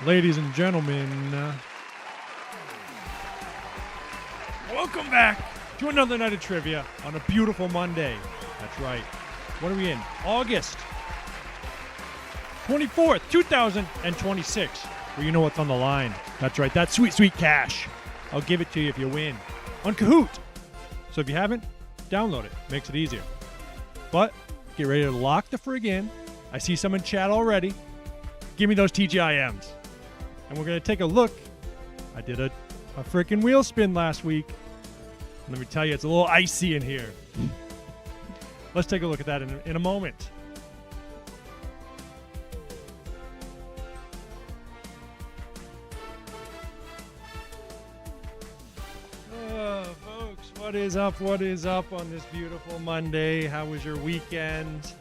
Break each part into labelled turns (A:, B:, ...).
A: Ladies and gentlemen, welcome back to another night of trivia on a beautiful Monday. That's right. What are we in? August 24th, 2026. Well, you know what's on the line. That's right. That's sweet, sweet cash. I'll give it to you if you win on Kahoot. So if you haven't, download it. Makes it easier. But get ready to lock the frig in. I see some in chat already. Give me those TGIMs. And we're going to take a look. I did a freaking wheel spin last week. Let me tell you, it's a little icy in here. Let's take a look at that in a moment. Folks, what is up? What is up on this beautiful Monday? How was your weekend?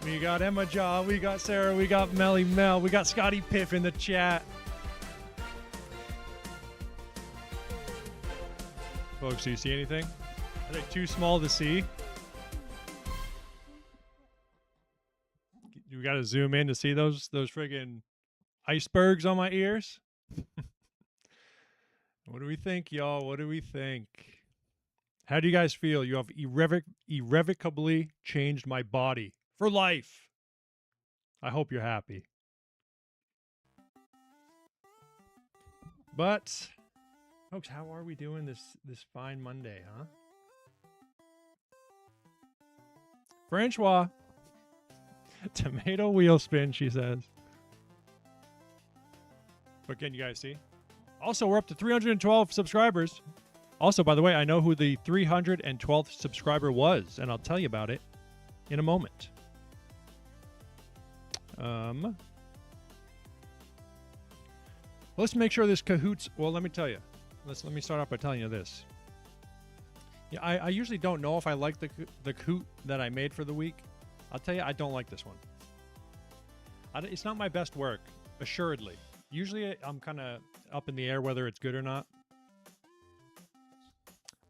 A: We got Emma Jaw, we got Sarah, we got Melly Mel, we got Scotty Piff in the chat. Folks, do you see anything? Are they too small to see? You got to zoom in to see those friggin' icebergs on my ears? What do we think, y'all? What do we think? How do you guys feel? You have irrevocably changed my body. For life. I hope you're happy. But, folks, how are we doing this fine Monday, huh? Francois. Tomato wheel spin, she says. But can you guys see? Also, we're up to 312 subscribers. Also, by the way, I know who the 312th subscriber was, and I'll tell you about it in a moment. Let's make sure this Kahoot's. Well, let me tell you. Let me start off by telling you this. Yeah, I usually don't know if I like the Kahoot that I made for the week. I'll tell you, I don't like this one. It's not my best work, assuredly. Usually, I'm kind of up in the air whether it's good or not.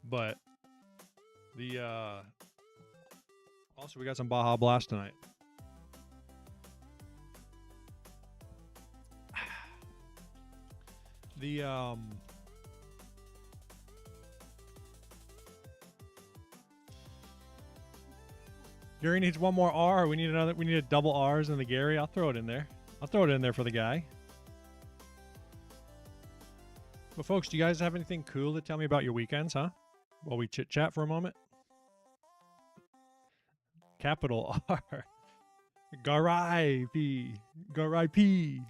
A: But also we got some Baja Blast tonight. Gary needs one more R. We need a double R's in the Gary. I'll throw it in there. I'll throw it in there for the guy. But folks, do you guys have anything cool to tell me about your weekends, huh? While we chit chat for a moment. Capital R. Garai P. Garai P.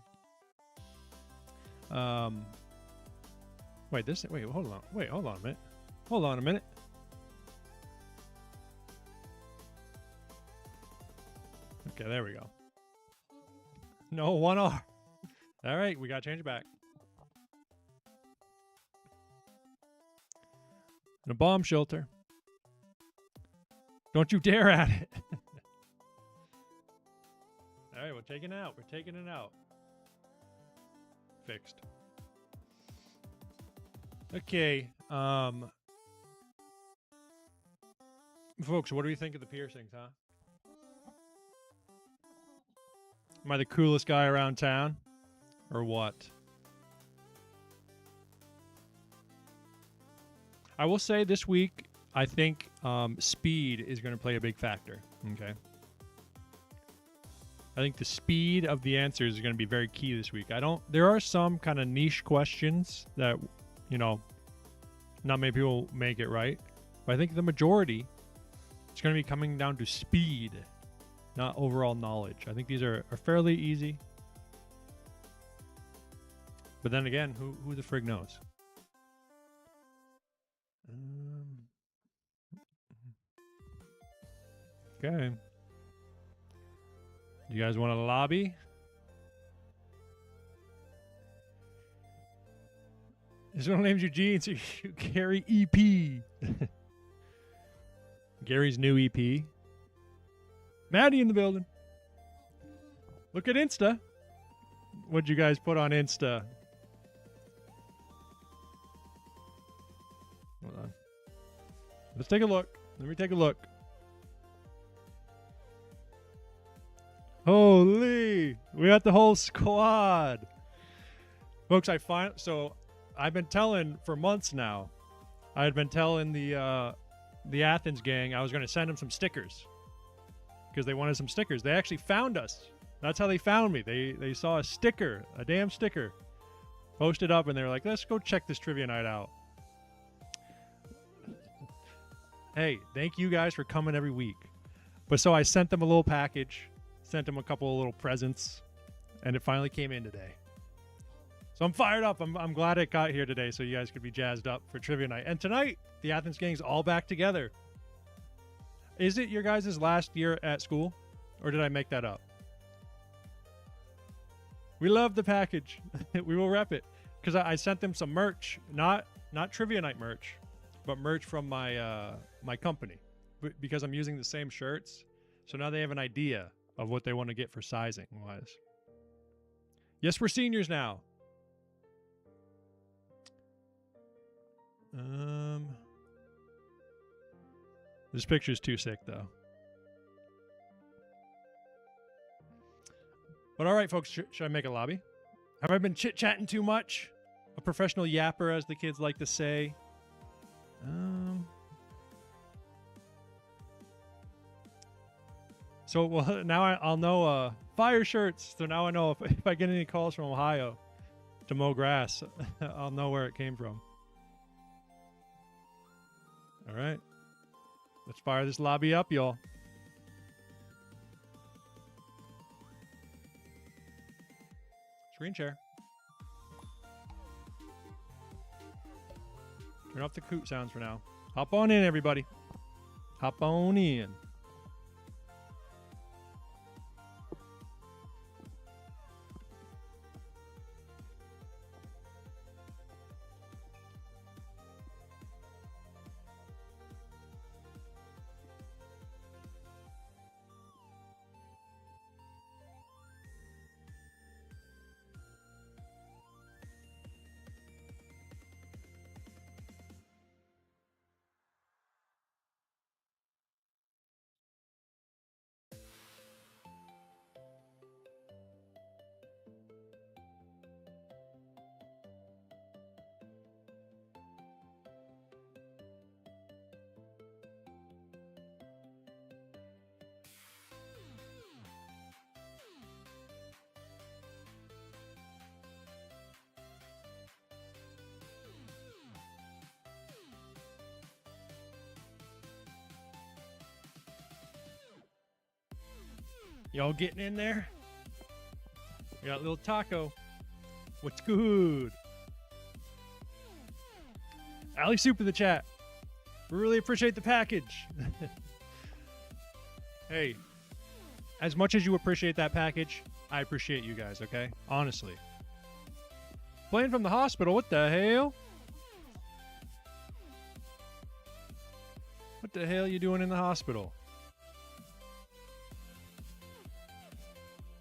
A: Wait, hold on. Wait, hold on a minute. Hold on a minute. Okay, there we go. No, one R. All right, we got to change it back. And a bomb shelter. Don't you dare at it. All right, we're taking it out. We're taking it out. Fixed. Okay. Folks, what do you think of the piercings, huh? Am I the coolest guy around town? Or what? I will say this week, I think speed is going to play a big factor. Okay. I think the speed of the answers is going to be very key this week. There are some kind of niche questions that, not many people make it right. But I think the majority, it's going to be coming down to speed, not overall knowledge. I think these are fairly easy. But then again, who the frig knows? Okay. You guys want to lobby? His real name's Eugene, so you Gary EP. Gary's new EP. Maddie in the building. Look at Insta. What'd you guys put on Insta? Hold on. Let's take a look. Let me take a look. Holy. We got the whole squad. Folks, I've been telling for months now. I had been telling the Athens gang I was going to send them some stickers because they wanted some stickers. They actually found us. That's how they found me. They saw a sticker, a damn sticker, posted up, and they were like, let's go check this trivia night out. Hey, thank you guys for coming every week. But so I sent them a little package, sent them a couple of little presents, and it finally came in today. So I'm fired up. I'm glad it got here today so you guys could be jazzed up for trivia night. And tonight, the Athens gang's all back together. Is it your guys' last year at school? Or did I make that up? We love the package. We will rep it. Because I sent them some merch. Not trivia night merch, but merch from my my company. Because I'm using the same shirts. So now they have an idea of what they want to get for sizing wise. Yes, we're seniors now. This picture's too sick though. But all right, folks, should I make a lobby? Have I been chit-chatting too much? A professional yapper, as the kids like to say. So well, now I'll know fire shirts. So now I know if I get any calls from Ohio to mow grass, I'll know where it came from. All right. Let's fire this lobby up, y'all. Screen share. Turn off the Kahoot sounds for now. Hop on in, everybody. Hop on in. Y'all getting in there? We got little Taco. What's good? Alley Soup in the chat. We really appreciate the package. Hey, as much as you appreciate that package, I appreciate you guys, okay? Honestly. Playing from the hospital, what the hell? What the hell are you doing in the hospital?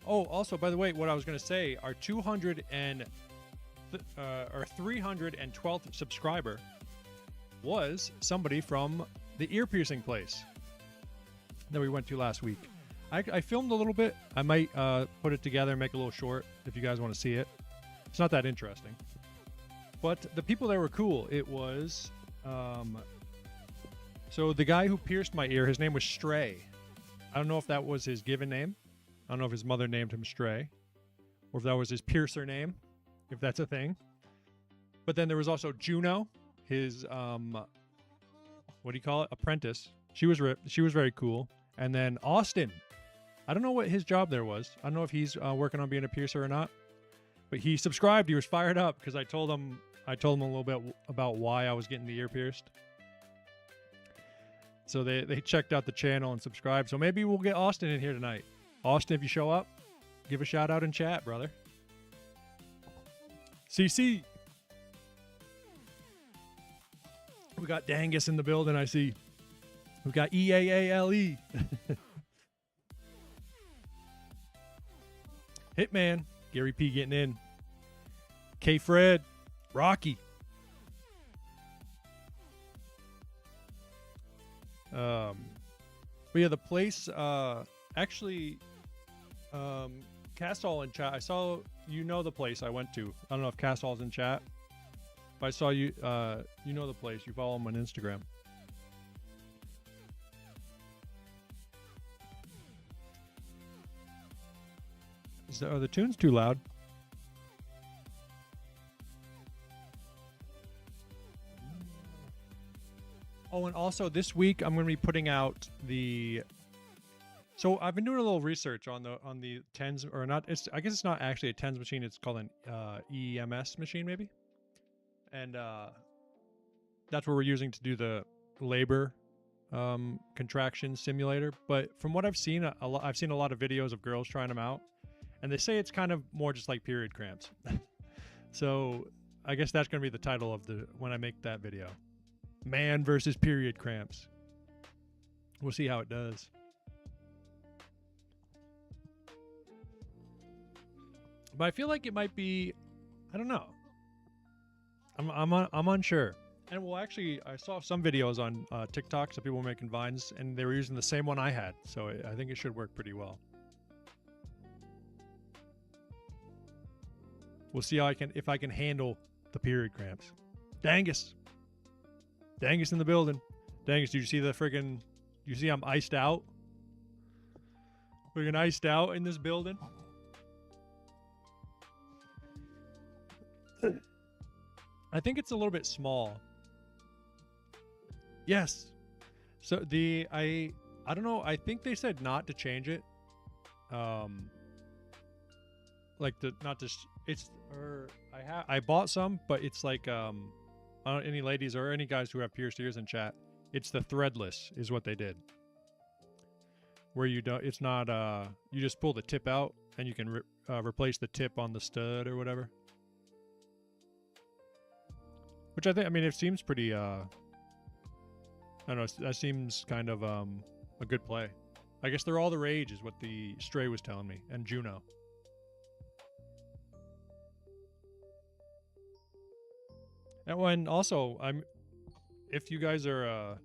A: Oh, also, by the way, what I was going to say, our 312th subscriber was somebody from the ear piercing place that we went to last week. I filmed a little bit. I might put it together and make a little short if you guys want to see it. It's not that interesting. But the people there were cool. It was... so the guy who pierced my ear, his name was Stray. I don't know if that was his given name. I don't know if his mother named him Stray, or if that was his piercer name, if that's a thing. But then there was also Juno, his what do you call it? Apprentice. She was very cool. And then Austin. I don't know what his job there was. I don't know if he's working on being a piercer or not. But he subscribed. He was fired up because I told him a little bit about why I was getting the ear pierced. So they checked out the channel and subscribed. So maybe we'll get Austin in here tonight. Austin, if you show up, give a shout out in chat, brother. CC. We got Dangus in the building, I see. We got EAALE. Hitman. Gary P getting in. K Fred. Rocky. But yeah, the place actually Castall in chat. I saw you know the place I went to. I don't know if Castall's in chat, but I saw you. You know the place. You follow him on Instagram. Are the tunes too loud? Oh, and also this week I'm going to be putting out the. So I've been doing a little research on the tens or not. I guess it's not actually a tens machine. It's called an EMS machine maybe, and that's what we're using to do the labor contraction simulator. But from what I've seen, I've seen a lot of videos of girls trying them out, and they say it's kind of more just like period cramps. So I guess that's going to be the title of when I make that video. Man versus period cramps. We'll see how it does. But I feel like it might be, I don't know. I'm unsure. And well, actually, I saw some videos on TikTok. Some people were making vines, and they were using the same one I had. So I think it should work pretty well. We'll see if I can handle the period cramps. Dangus in the building. Dangus, did you see the friggin'? You see I'm iced out? Friggin' iced out in this building. I think it's a little bit small. Yes. So I don't know. I think they said not to change it. Like I bought some, but it's like any ladies or any guys who have pierced ears in chat, it's the threadless is what they did. Where you don't, it's not you just pull the tip out and you can replace the tip on the stud or whatever. Which I mean, it seems pretty, I don't know, that seems kind of a good play. I guess they're all the rage is what the Stray was telling me, and Juno. And also, if you guys are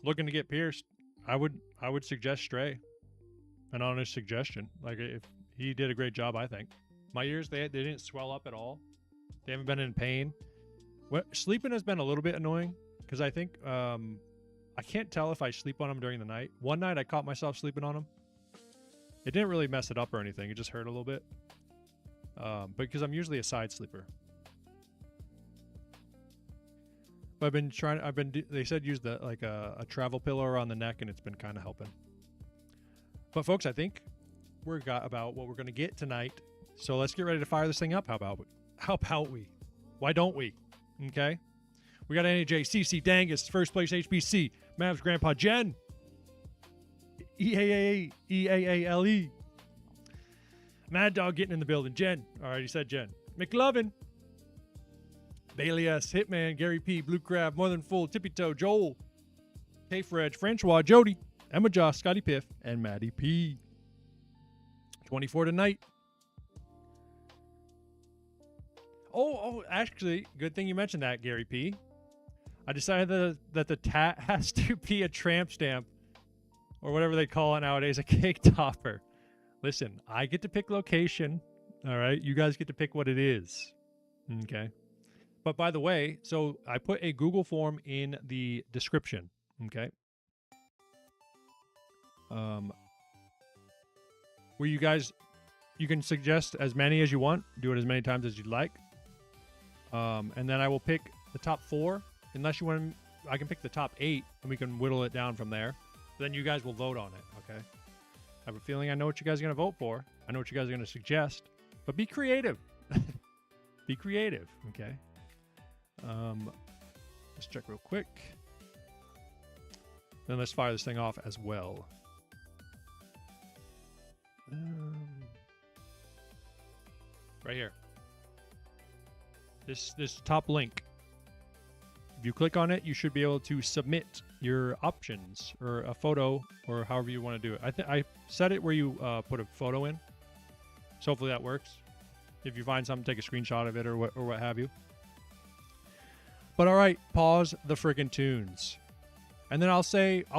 A: looking to get pierced, I would suggest Stray. An honest suggestion. Like, if he did a great job, I think. My ears, they didn't swell up at all. They haven't been in pain. Sleeping has been a little bit annoying because I think I can't tell if I sleep on them during the night. One night I caught myself sleeping on them. It didn't really mess it up or anything. It just hurt a little bit. But because I'm usually a side sleeper. But they said use a travel pillow around the neck, and it's been kind of helping. But folks, I think we got about what we're going to get tonight. So let's get ready to fire this thing up. How about we? Why don't we? Okay. We got NAJ, CC, Dangus, first place HBC, Mavs Grandpa, Jen, EAALE, Mad Dog getting in the building, Jen. Already said Jen. McLovin, Bailey S, Hitman, Gary P, Blue Crab, More Than Full, Tippy Toe, Joel, K-Fred, Francois, Jody, Emma Joss, Scotty Piff, and Maddie P. 24 tonight. Oh, actually, good thing you mentioned that, Gary P. I decided that the tat has to be a tramp stamp, or whatever they call it nowadays, a cake topper. Listen, I get to pick location, all right? You guys get to pick what it is, okay? But by the way, so I put a Google form in the description, okay? Where you can suggest as many as you want, do it as many times as you'd like. And then I will pick the top 4. Unless you want, I can pick the top 8, and we can whittle it down from there. Then you guys will vote on it, okay? I have a feeling I know what you guys are going to vote for. I know what you guys are going to suggest. But be creative. Be creative, okay? Let's check real quick. Then let's fire this thing off as well. Right here. This top link. If you click on it, you should be able to submit your options or a photo or however you want to do it. I set it where you put a photo in. So hopefully that works. If you find something, take a screenshot of it or what have you. But all right, pause the friggin' tunes. And then I'll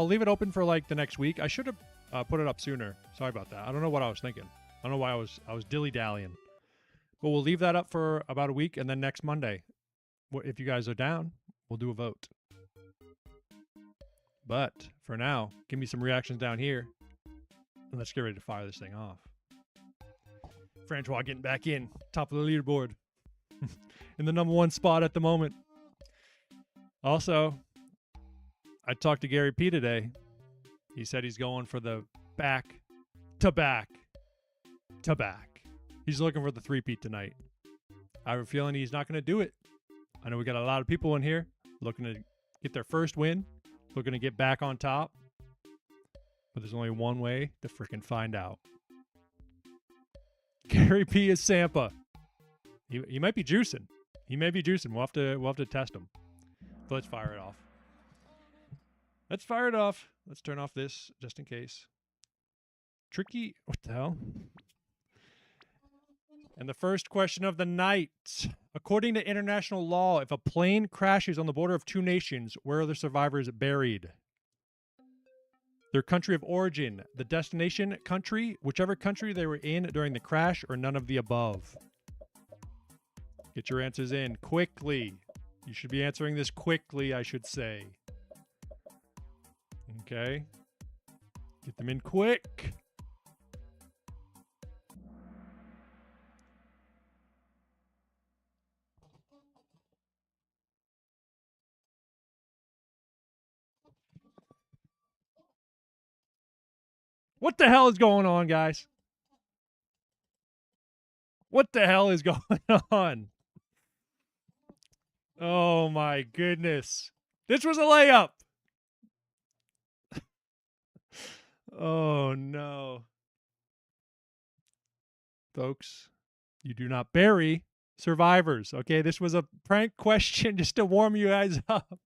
A: leave it open for like the next week. I should have put it up sooner. Sorry about that. I don't know what I was thinking. I don't know why I was dilly-dallying. But we'll leave that up for about a week, and then next Monday, if you guys are down, we'll do a vote. But for now, give me some reactions down here, and let's get ready to fire this thing off. Francois getting back in, top of the leaderboard, in the #1 spot at the moment. Also, I talked to Gary P today. He said he's going for the back to back to back. He's looking for the three-peat tonight. I have a feeling he's not going to do it. I know we got a lot of people in here looking to get their first win, looking to get back on top. But there's only one way to freaking find out. Gary P is Sampa. He might be juicing. He may be juicing. We'll have to test him. But let's fire it off. Let's fire it off. Let's turn off this just in case. Tricky. What the hell? And the first question of the night. According to international law, if a plane crashes on the border of two nations, where are the survivors buried? Their country of origin, the destination country, whichever country they were in during the crash, or none of the above. Get your answers in quickly. You should be answering this quickly, I should say. Okay. Get them in quick. What the hell is going on, guys? What the hell is going on? Oh my goodness. This was a layup. Oh no. Folks, you do not bury survivors. Okay, this was a prank question just to warm you guys up.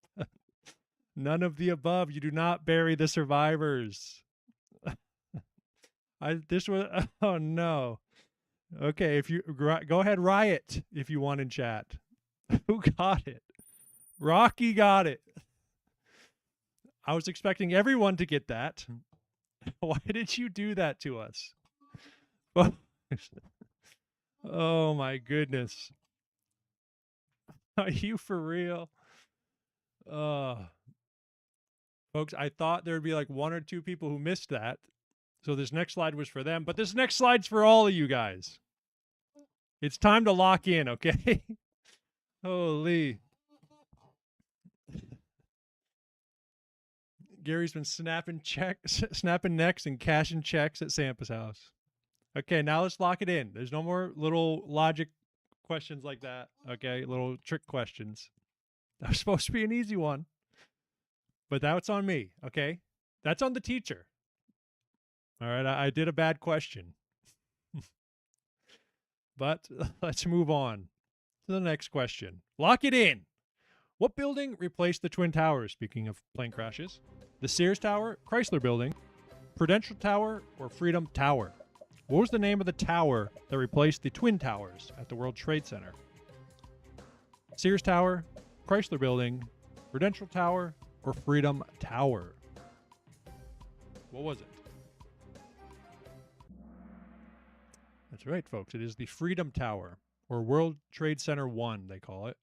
A: None of the above. You do not bury the survivors. Oh no. Okay, if you go ahead, riot if you want in chat. Who got it? Rocky got it. I was expecting everyone to get that. Why did you do that to us? Oh my goodness. Are you for real? Folks, I thought there'd be like 1 or 2 people who missed that. So this next slide was for them, but this next slide's for all of you guys. It's time to lock in, okay? Holy. Gary's been snapping necks and cashing checks at Sampa's house. Okay, now let's lock it in. There's no more little logic questions like that. Okay, little trick questions. That was supposed to be an easy one. But that's on me, okay? That's on the teacher. All right, I did a bad question. But let's move on to the next question. Lock it in. What building replaced the Twin Towers, speaking of plane crashes? The Sears Tower, Chrysler Building, Prudential Tower, or Freedom Tower? What was the name of the tower that replaced the Twin Towers at the World Trade Center? Sears Tower, Chrysler Building, Prudential Tower, or Freedom Tower? What was it? That's right, folks. It is the Freedom Tower, or World Trade Center 1, they call it.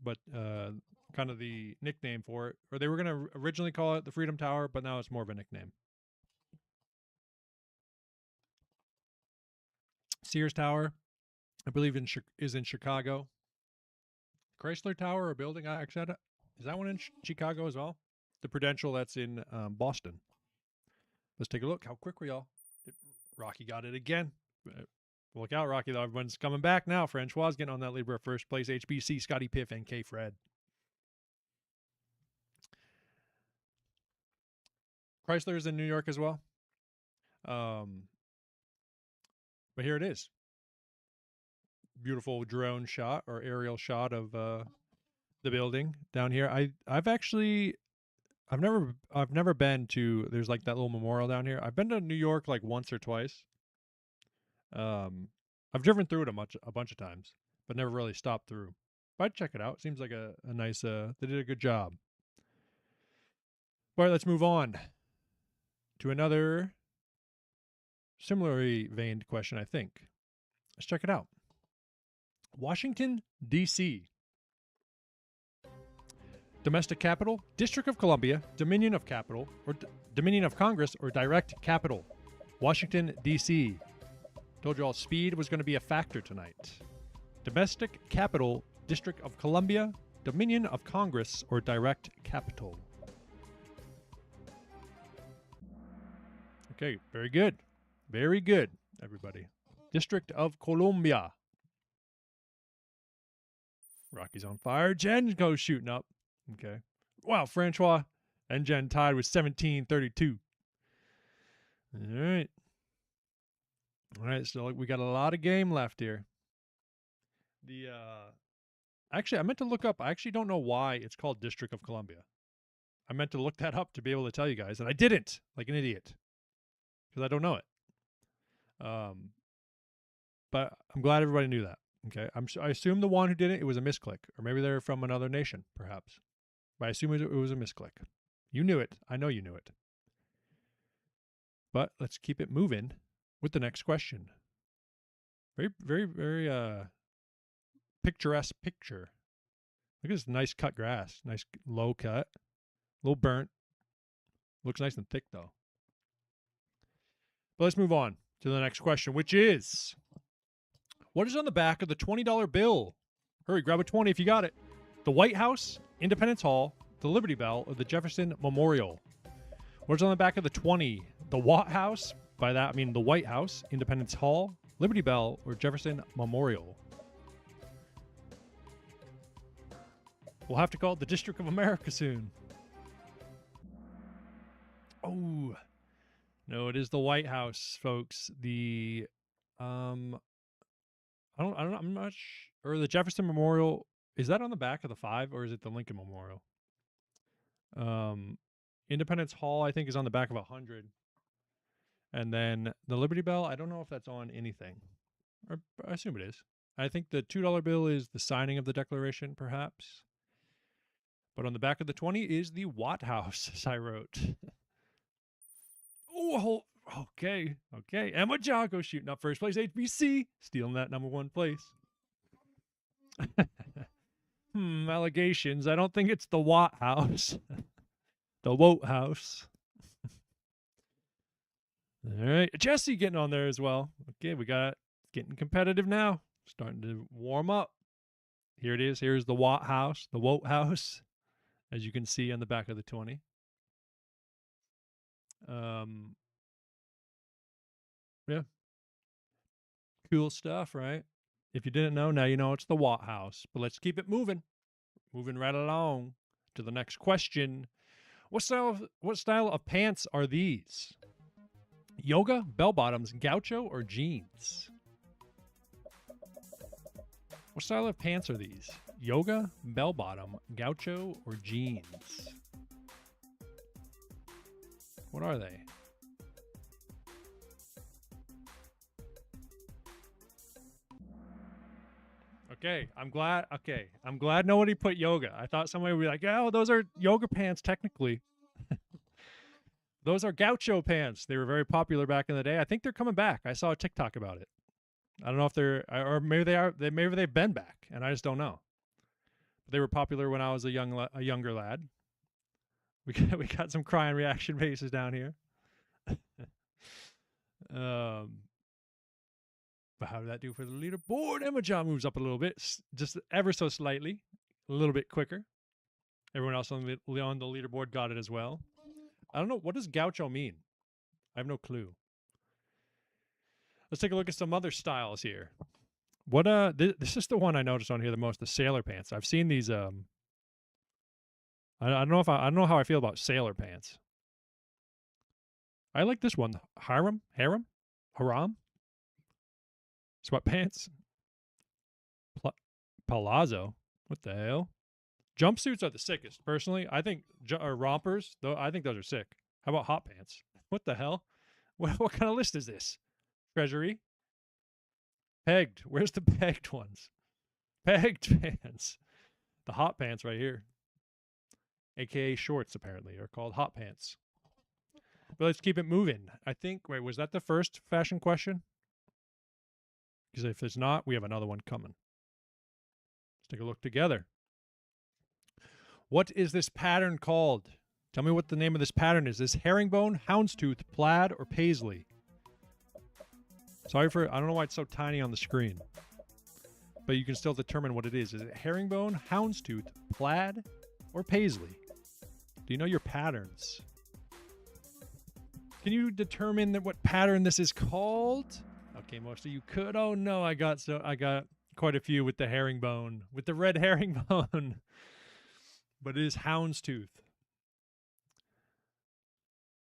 A: But kind of the nickname for it. Or they were going to originally call it the Freedom Tower, but now it's more of a nickname. Sears Tower, I believe, is in Chicago. Chrysler Tower, a building, is that one in Chicago as well? The Prudential, that's in Boston. Let's take a look. How quick were y'all? Rocky got it again. Look out, Rocky, though. Everyone's coming back now. Francois getting on that Libra first place. HBC, Scotty Piff, and K. Fred. Chrysler is in New York as well. But here it is. Beautiful drone shot or aerial shot of the building down here. I've never been to, there's like that little memorial down here. I've been to New York like once or twice. I've driven through it a bunch of times, but never really stopped through. But I'd check it out. Seems like a nice, they did a good job. All right, let's move on to another similarly veined question, I think. Let's check it out. Washington, D.C. Domestic capital, District of Columbia, Dominion of Capital, or Dominion of Congress, or direct capital. Washington, D.C. Told you all speed was going to be a factor tonight. Domestic capital, District of Columbia, Dominion of Congress, or direct capital. Okay, very good. Very good, everybody. District of Columbia. Rocky's on fire. Jen goes shooting up. Okay. Wow, Francois and Jen tied with 17-32. All right. All right, so we got a lot of game left here. Actually, I meant to look up. I actually don't know why it's called District of Columbia. I meant to look that up to be able to tell you guys, and I didn't, like an idiot, because I don't know it. But I'm glad everybody knew that. Okay, I assume the one who did it, it was a misclick, or maybe they're from another nation, perhaps. But I assume it was a misclick. You knew it. I know you knew it. But let's keep it moving with the next question. Very, very, very picturesque picture. Look at this nice cut grass. Nice low cut. A little burnt. Looks nice and thick, though. But let's move on to the next question, which is, what is on the back of the $20 bill? Hurry, grab a 20 if you got it. The White House, Independence Hall, the Liberty Bell, or the Jefferson Memorial? What's on the back of the 20? The Watt House? By that, I mean the White House, Independence Hall, Liberty Bell, or Jefferson Memorial? We'll have to call it the District of America soon. Oh, no, it is the White House, folks. I'm not sure. Or the Jefferson Memorial, is that on the back of the 5, or is it the Lincoln Memorial? Independence Hall, I think, is on the back of 100. And then the Liberty Bell, I don't know if that's on anything. Or I assume it is. I think the $2 bill is the signing of the Declaration, perhaps. But on the back of the 20 is the Watt House, as I wrote. Oh, okay. Emma Jocko shooting up first place. HBC stealing that number 1 place. Allegations. I don't think it's the Watt House. The Woat House. All right. Jesse getting on there as well. Okay, we got getting competitive now. Starting to warm up. Here it is. Here's the Watt House, the Woat House, as you can see on the back of the 20. Yeah. Cool stuff, right? If you didn't know, now you know it's the Watt House. But let's keep it moving. Moving right along to the next question. What style of pants are these? Yoga, bell bottoms, gaucho, or jeans? What style of pants are these? Yoga, bell bottom, gaucho, or jeans? What are they? Okay, I'm glad nobody put yoga. I thought somebody would be like, oh, those are yoga pants technically. Those are gaucho pants. They were very popular back in the day. I think they're coming back. I saw a TikTok about it. I don't know if they're, or maybe they are. Maybe they've been back, and I just don't know. But they were popular when I was a younger lad. We got some crying reaction faces down here. But how did that do for the leaderboard? Emma John moves up a little bit, just ever so slightly, a little bit quicker. Everyone else on the leaderboard got it as well. I don't know. What does gaucho mean? I have no clue. Let's take a look at some other styles here. What this is the one I noticed on here the most, the sailor pants. I've seen these I don't know how I feel about sailor pants. I like this one. Haram? Sweatpants? Palazzo? What the hell? Jumpsuits are the sickest, personally. I think rompers, though, I think those are sick. How about hot pants? What the hell? What kind of list is this? Treasury? Pegged. Where's the pegged ones? Pegged pants. The hot pants right here. AKA shorts, apparently, are called hot pants. But let's keep it moving. I think, wait, was that the first fashion question? Because if it's not, we have another one coming. Let's take a look together. What is this pattern called? Tell me what the name of this pattern is. Is herringbone, houndstooth, plaid, or paisley? Sorry for, I don't know why it's so tiny on the screen. But you can still determine what it is. Is it herringbone, houndstooth, plaid, or paisley? Do you know your patterns? Can you determine what pattern this is called? Okay, most of you could. Oh no, I got quite a few with the herringbone, with the red herringbone. But it is houndstooth.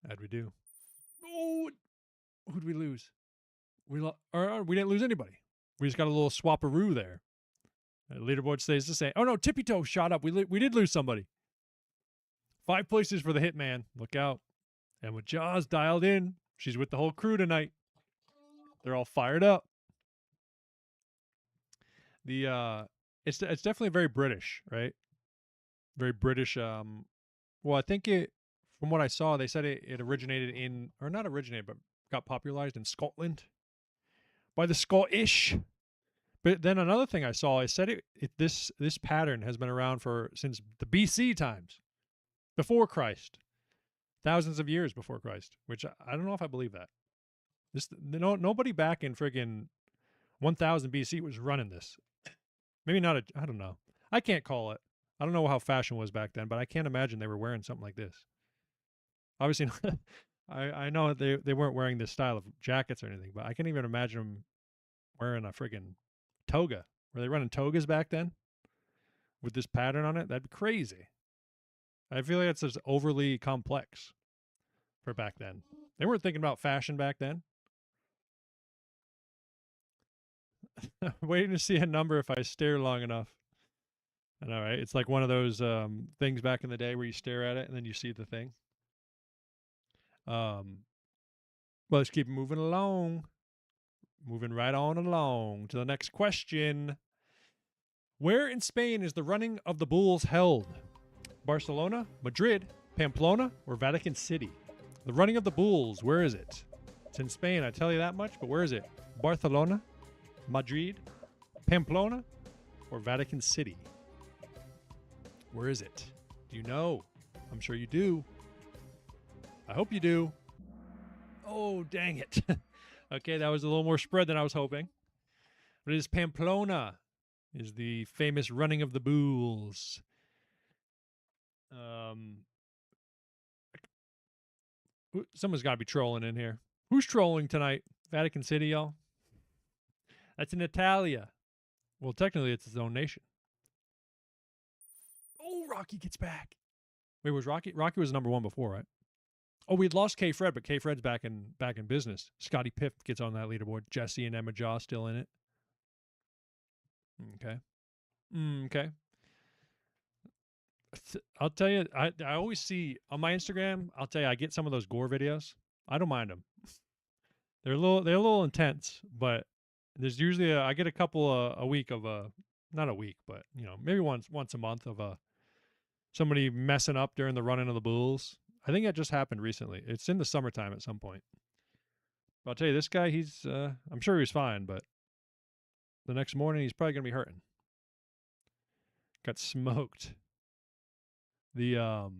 A: How'd we do? Oh, who'd we lose? We didn't lose anybody. We just got a little swapperoo there. The leaderboard stays the same. Oh no, Tippy Toe shot up. We did lose somebody. 5 places for the Hitman. Look out. And with Jaws dialed in, she's with the whole crew tonight. They're all fired up. It's definitely very British, right? Very British. Well, I think from what I saw, they said it originated in, or not originated, but got popularized in Scotland by the Scottish. But then another thing I saw, it said this pattern has been around since the BC times, before Christ, thousands of years before Christ. Which I don't know if I believe that. Nobody back in friggin' 1000 BC was running this. Maybe not. I don't know. I can't call it. I don't know how fashion was back then, but I can't imagine they were wearing something like this. Obviously, I know they weren't wearing this style of jackets or anything, but I can't even imagine them wearing a friggin' toga. Were they running togas back then with this pattern on it? That'd be crazy. I feel like it's just overly complex for back then. They weren't thinking about fashion back then. Waiting to see a number if I stare long enough. I know, right? It's like one of those things back in the day where you stare at it and then you see the thing. Well, let's keep moving along. Moving right on along to the next question. Where in Spain is the running of the bulls held? Barcelona, Madrid, Pamplona, or Vatican City? The running of the bulls, where is it? It's in Spain, I tell you that much, but where is it? Barcelona, Madrid, Pamplona, or Vatican City? Where is it? Do you know? I'm sure you do. I hope you do. Oh, dang it. Okay, that was a little more spread than I was hoping. But it is Pamplona, is the famous running of the bulls. Someone's got to be trolling in here. Who's trolling tonight? Vatican City, y'all? That's in Italia. Well, technically, it's its own nation. Oh, Rocky gets back. Wait, was Rocky? Rocky was number one before, right? Oh, we'd lost K. Fred, but K. Fred's back in business. Scotty Piff gets on that leaderboard. Jesse and Emma Jaw still in it. Okay. Okay. I'll tell you, I always see on my Instagram, I'll tell you, I get some of those gore videos. I don't mind them. They're a little intense, but there's usually I get a couple a week of not a week, but maybe once a month of somebody messing up during the running of the bulls. I think that just happened recently. It's in the summertime at some point. But I'll tell you, this guy, he's I'm sure he was fine, but the next morning he's probably gonna be hurting. Got smoked. They also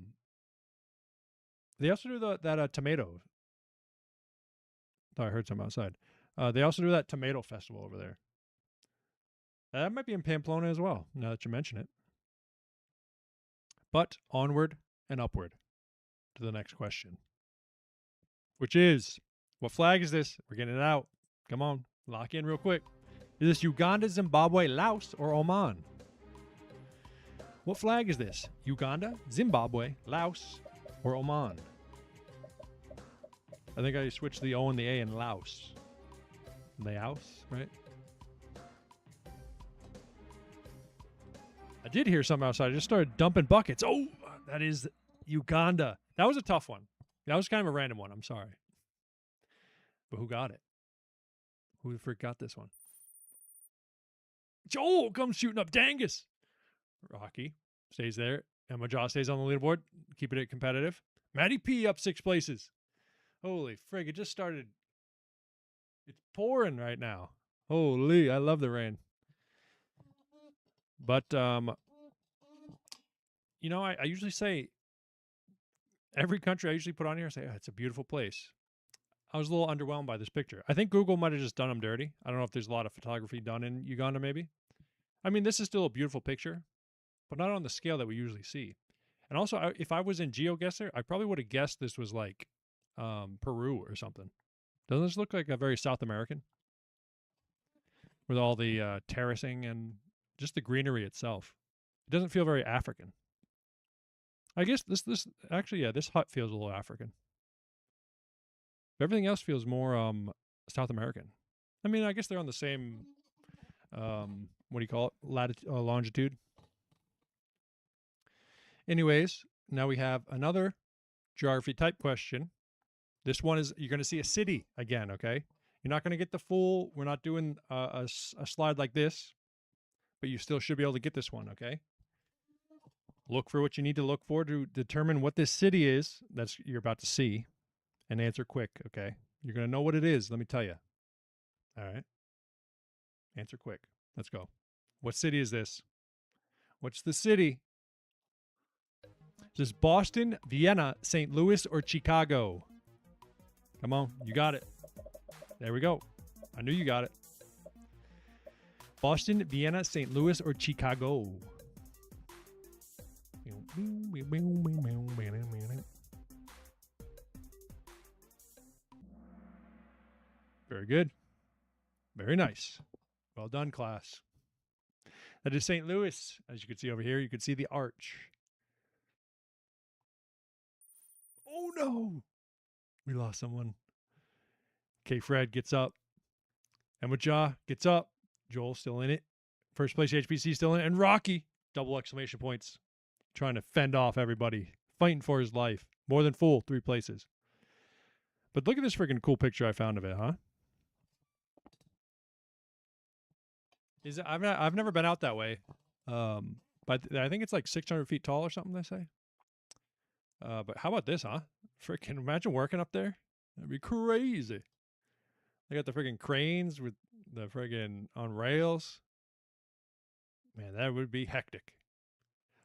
A: do that tomato. Thought I heard something outside. They also do that tomato festival over there. That might be in Pamplona as well, now that you mention it. But onward and upward to the next question, which is, what flag is this? We're getting it out. Come on, lock in real quick. Is this Uganda, Zimbabwe, Laos, or Oman? What flag is this? Uganda, Zimbabwe, Laos, or Oman? I think I switched the O and the A in Laos. Laos, right? I did hear something outside. I just started dumping buckets. Oh, that is Uganda. That was a tough one. That was kind of a random one. I'm sorry. But who got it? Who the frick got this one? Joel comes shooting up. Dangus. Rocky stays there. Emma Jaw stays on the leaderboard, keeping it competitive. Matty P up 6 places. Holy frig, it just started. It's pouring right now. Holy, I love the rain. But you know, I usually say every country I usually put on here, I say, oh, it's a beautiful place. I was a little underwhelmed by this picture. I think Google might have just done them dirty. I don't know if there's a lot of photography done in Uganda, maybe. I mean, this is still a beautiful picture, but not on the scale that we usually see. And also, if I was in GeoGuessr, I probably would have guessed this was like Peru or something. Doesn't this look like a very South American? With all the terracing and just the greenery itself. It doesn't feel very African. I guess this actually, yeah, this hut feels a little African. Everything else feels more South American. I mean, I guess they're on the same what do you call it? Longitude. Anyways, now we have another geography type question. This one is, you're going to see a city again, okay? You're not going to get the full, we're not doing a slide like this, but you still should be able to get this one, okay? Look for what you need to look for to determine what this city is that's you're about to see, and answer quick, okay? You're going to know what it is, let me tell you. All right? Answer quick. Let's go. What city is this? What's the city? Is this Boston, Vienna, St. Louis, or Chicago? Come on, you got it. There we go. I knew you got it. Boston, Vienna, St. Louis, or Chicago? Very good. Very nice. Well done, class. That is St. Louis. As you can see over here, you can see the arch. Oh no! We lost someone. K. Fred gets up. Emma Ja gets up. Joel still in it. First place HPC still in it. And Rocky, double exclamation points. Trying to fend off everybody. Fighting for his life. More than full, 3 places. But look at this freaking cool picture I found of it, huh? I've never been out that way. But I think it's like 600 feet tall or something, they say. But how about this, huh? Freaking imagine working up there. That'd be crazy. They got the freaking cranes with the freaking on rails. Man, that would be hectic.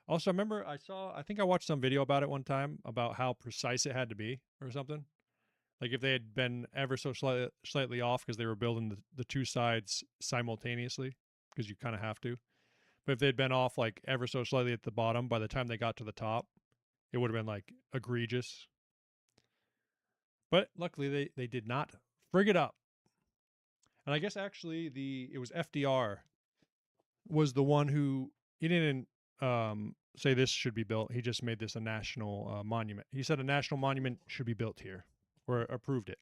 A: Also, I remember I think I watched some video about it one time about how precise it had to be or something. Like if they had been ever so slightly off because they were building the 2 sides simultaneously, because you kind of have to. But if they'd been off like ever so slightly at the bottom, by the time they got to the top, it would have been like egregious. But luckily they did not frig it up. And I guess actually it was FDR was the one who, he didn't say this should be built. He just made this a national monument. He said a national monument should be built here, or approved it.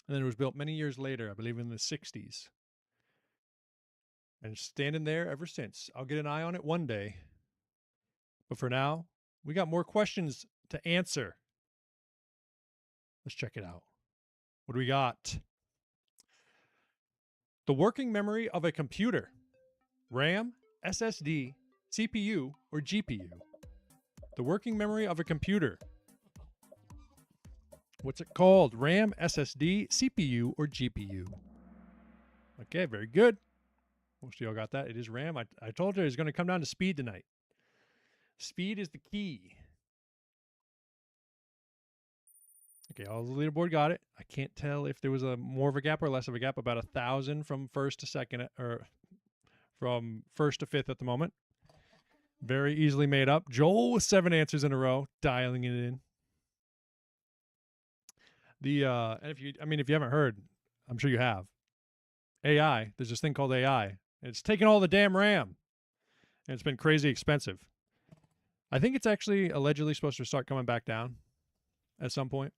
A: And then it was built many years later, I believe in the 60s. And it's standing there ever since. I'll get an eye on it one day. But for now, we got more questions to answer. Let's check it out. What do we got? The working memory of a computer. RAM, SSD, CPU, or GPU? The working memory of a computer. What's it called? RAM, SSD, CPU, or GPU? Okay, very good. Most of y'all got that. It is RAM. I told you it's going to come down to speed tonight. Speed is the key. Okay, all the leaderboard got it. I can't tell if there was a more of a gap or less of a gap. About 1,000 from first to second, or from first to fifth at the moment. Very easily made up. Joel with 7 answers in a row, dialing it in. And if you haven't heard, I'm sure you have. AI. There's this thing called AI. It's taken all the damn RAM, and it's been crazy expensive. I think it's actually allegedly supposed to start coming back down at some point.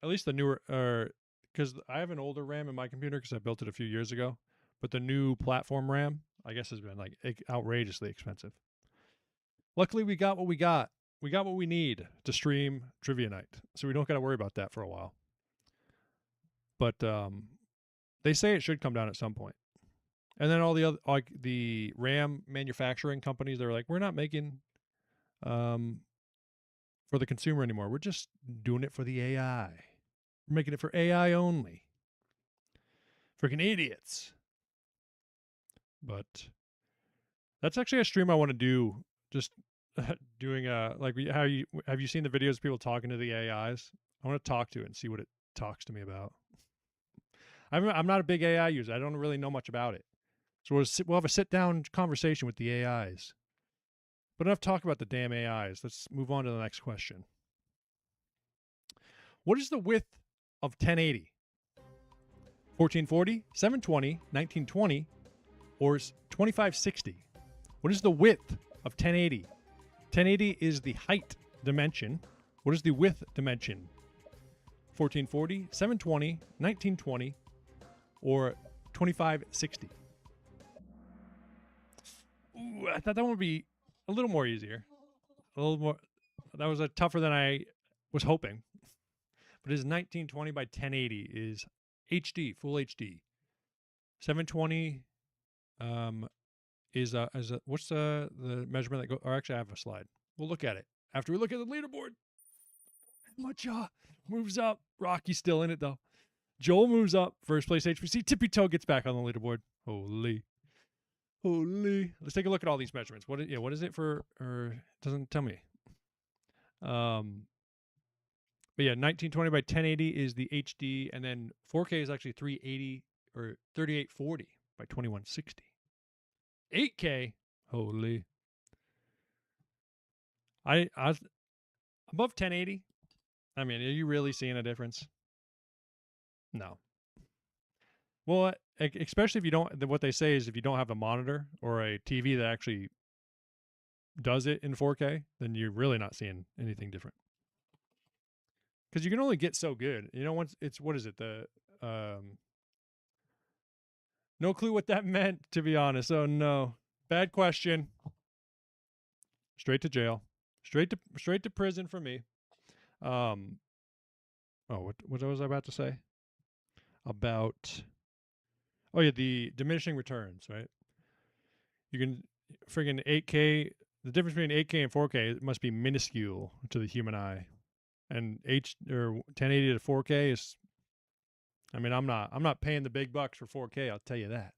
A: At least the newer, because I have an older RAM in my computer because I built it a few years ago. But the new platform RAM, I guess, has been like outrageously expensive. Luckily, we got what we got. We got what we need to stream Trivia Night, so we don't got to worry about that for a while. But they say it should come down at some point. And then all the other, like the RAM manufacturing companies, they're like, we're not making for the consumer anymore. We're just doing it for the AI. We're making it for AI only. Freaking idiots. But that's actually a stream I want to do. Just doing like have you seen the videos of people talking to the AIs? I want to talk to it and see what it talks to me about. I'm not a big AI user. I don't really know much about it. So we'll have a sit-down conversation with the AIs. But enough talk about the damn AIs. Let's move on to the next question. What is the width of 1080? 1440, 720, 1920, or 2560? What is the width of 1080? 1080 is the height dimension. What is the width dimension? 1440, 720, 1920, or 2560? Ooh, I thought that one would be a little more easier. A little more. That was tougher than I was hoping. But it is 1920 by 1080 is HD, full HD. 720 is what's the measurement that go? Or actually, I have a slide. We'll look at it after we look at the leaderboard. Macha moves up. Rocky's still in it though. Joel moves up. First place HPC. Tippy Toe gets back on the leaderboard. Holy. Let's take a look at all these measurements. What is it for? Or it doesn't tell me. But yeah, 1920 by 1080 is the HD, and then 4K is actually 380 or 3840 by 2160. 8K, holy. I above 1080. I mean, are you really seeing a difference? No. Well, especially if you don't. What they say is if you don't have a monitor or a TV that actually does it in 4K, then you're really not seeing anything different. Because you can only get so good. You know, once it's, what is it? No clue what that meant, to be honest. Oh, no. Bad question. Straight to jail. Straight to prison for me. What was I about to say? About, the diminishing returns, right? You can, friggin' 8K, the difference between 8K and 4K, it must be minuscule to the human eye. And 1080 to 4K is, I mean, I'm not paying the big bucks for 4K, I'll tell you that.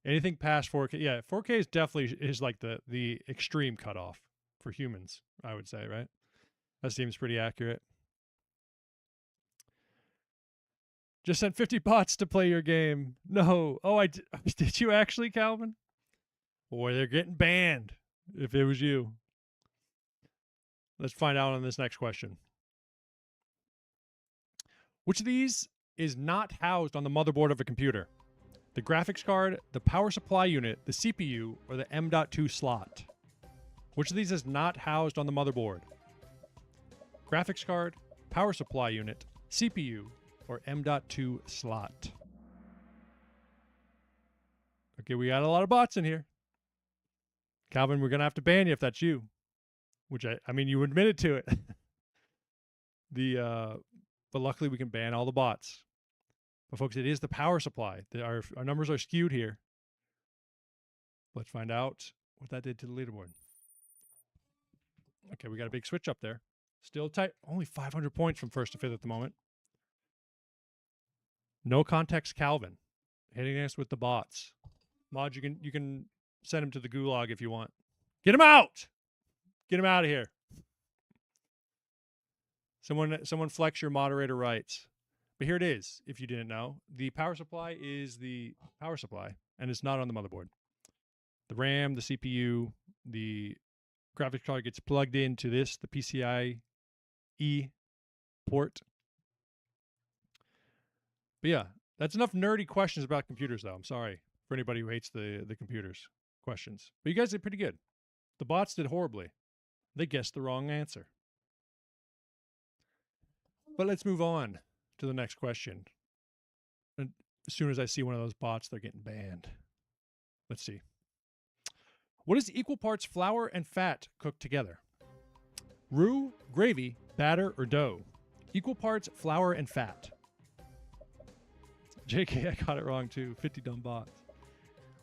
A: Anything past 4K, yeah, 4K is definitely like the extreme cutoff for humans, I would say, right? That seems pretty accurate. Just sent 50 bots to play your game. No. Oh, did you actually, Calvin? Boy, they're getting banned if it was you. Let's find out on this next question. Which of these is not housed on the motherboard of a computer? The graphics card, the power supply unit, the CPU, or the M.2 slot? Which of these is not housed on the motherboard? Graphics card, power supply unit, CPU, or M.2 slot? Okay, we got a lot of bots in here. Calvin, we're going to have to ban you if that's you. Which I mean, you admitted to it. But luckily we can ban all the bots. But folks, it is the power supply. Our numbers are skewed here. Let's find out what that did to the leaderboard. Okay, we got a big switch up there. Still tight. Only 500 points from first to fifth at the moment. No context Calvin. Hitting us with the bots. Mod, you can send him to the gulag if you want. Get him out! Get him out of here. Someone flex your moderator rights. But here it is, if you didn't know. The power supply is the power supply, and it's not on the motherboard. The RAM, the CPU, the graphics card gets plugged into the PCIe port. But yeah, that's enough nerdy questions about computers, though. I'm sorry for anybody who hates the computers questions. But you guys did pretty good. The bots did horribly. They guessed the wrong answer. But let's move on to the next question. And as soon as I see one of those bots, they're getting banned. Let's see. What is equal parts flour and fat cooked together? Roux, gravy, batter, or dough? Equal parts flour and fat. JK, I got it wrong too. 50 dumb bots.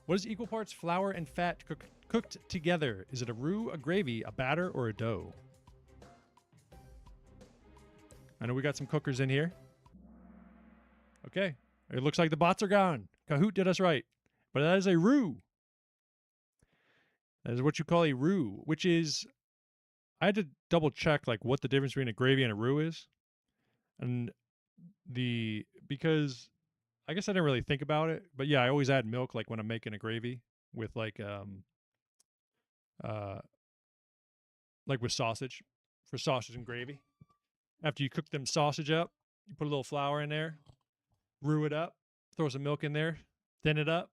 A: What is equal parts flour and fat cooked together? Is it a roux, a gravy, a batter, or a dough? I know we got some cookers in here. Okay. It looks like the bots are gone. Kahoot did us right. But that is a roux. That is what you call a roux, which is... I had to double check like what the difference between a gravy and a roux is. And because I guess I didn't really think about it, but yeah, I always add milk like when I'm making a gravy with like with sausage, for sausage and gravy. After you cook them sausage up, you put a little flour in there, roux it up, throw some milk in there, thin it up.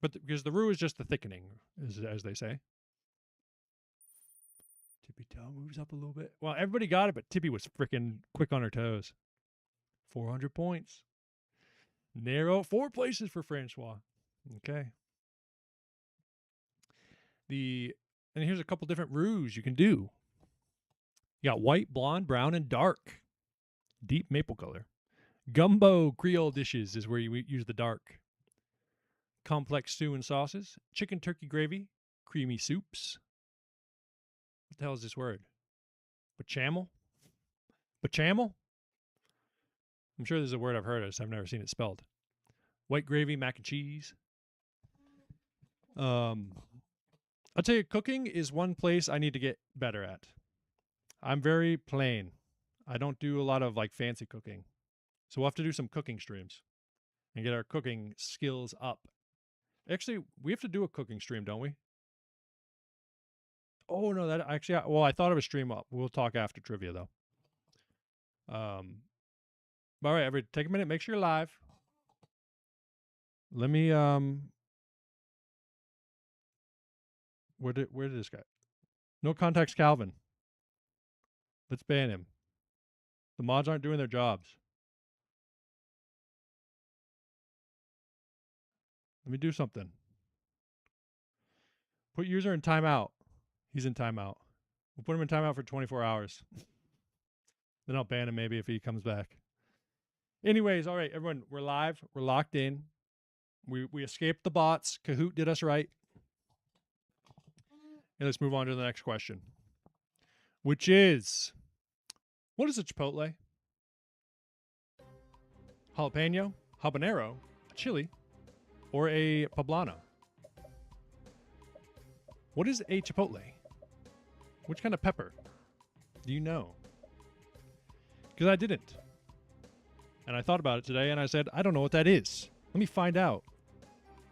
A: But because the roux is just the thickening, as they say. Tippy toe moves up a little bit. Well, everybody got it, but Tippy was freaking quick on her toes. 400 points. Narrow 4 places for Francois. Okay. And here's a couple different roux you can do. You got white, blonde, brown, and dark. Deep maple color. Gumbo Creole dishes is where you use the dark. Complex stew and sauces. Chicken turkey gravy. Creamy soups. What the hell is this word? Bechamel? Bechamel? I'm sure there's a word I've heard. I've never seen it spelled. White gravy, mac and cheese. I'll tell you, cooking is one place I need to get better at. I'm very plain. I don't do a lot of like fancy cooking. So we'll have to do some cooking streams and get our cooking skills up. Actually, we have to do a cooking stream, don't we? Oh, no, that actually, well, I thought of a stream up. We'll talk after trivia, though. All right, everybody, take a minute. Make sure you're live. Let me, where did this guy? No context, Calvin. Let's ban him. The mods aren't doing their jobs. Let me do something. Put user in timeout. He's in timeout. We'll put him in timeout for 24 hours. Then I'll ban him maybe if he comes back. Anyways, all right, everyone, we're live. We're locked in. We escaped the bots. Kahoot did us right. And let's move on to the next question, which is, what is a chipotle? Jalapeno, habanero, chili, or a poblano? What is a chipotle? Which kind of pepper? Do you know? Because I didn't. And I thought about it today and I said, I don't know what that is. Let me find out.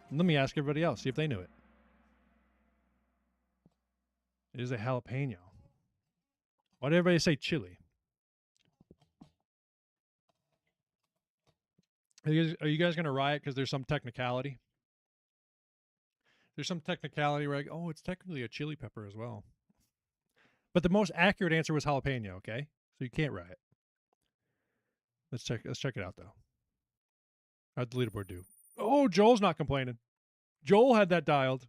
A: And let me ask everybody else, see if they knew it. It is a jalapeno. Why did everybody say chili? Are you guys going to riot because there's some technicality? There's some technicality where, oh, it's technically a chili pepper as well. But the most accurate answer was jalapeno, okay? So you can't riot. Let's check it out, though. How'd the leaderboard do? Oh, Joel's not complaining. Joel had that dialed.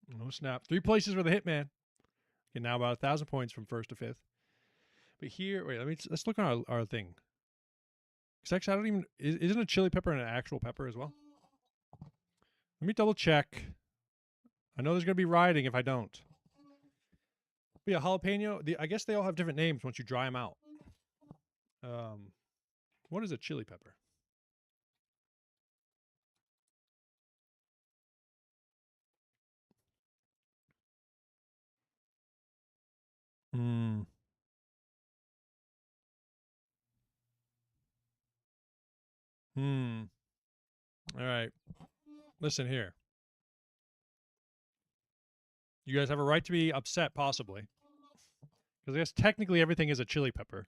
A: No snap. 3 places for the hitman. Okay, now about 1,000 points from 1st to 5th. But here, wait, let's look on our thing. Because actually, I don't even, isn't a chili pepper an actual pepper as well? Let me double check. I know there's going to be rioting if I don't. But yeah, jalapeno, I guess they all have different names once you dry them out. What is a chili pepper? All right. Listen here. You guys have a right to be upset, possibly. Because I guess technically everything is a chili pepper.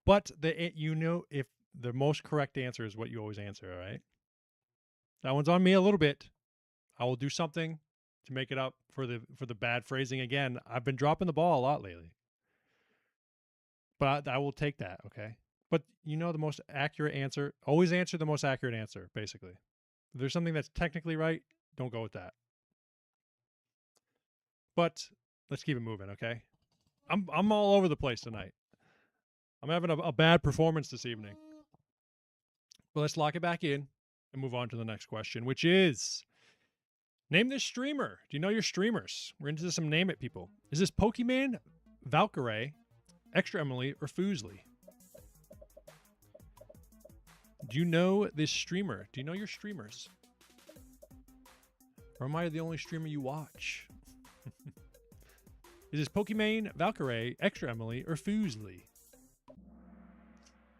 A: But if the most correct answer is what you always answer, all right? That one's on me a little bit. I will do something to make it up for the bad phrasing again. I've been dropping the ball a lot lately. But I will take that, okay? But the most accurate answer, always answer the most accurate answer, basically. If there's something that's technically right, don't go with that. But let's keep it moving, okay? I'm all over the place tonight. I'm having a bad performance this evening. But let's lock it back in and move on to the next question, which is, name this streamer. Do you know your streamers? We're into some name it people. Is this Pokemon, Valkyrie, Extra Emily, or Foosley? Do you know this streamer? Do you know your streamers? Or am I the only streamer you watch? Is this Pokimane, Valkyrae, Extra Emily, or Foosley?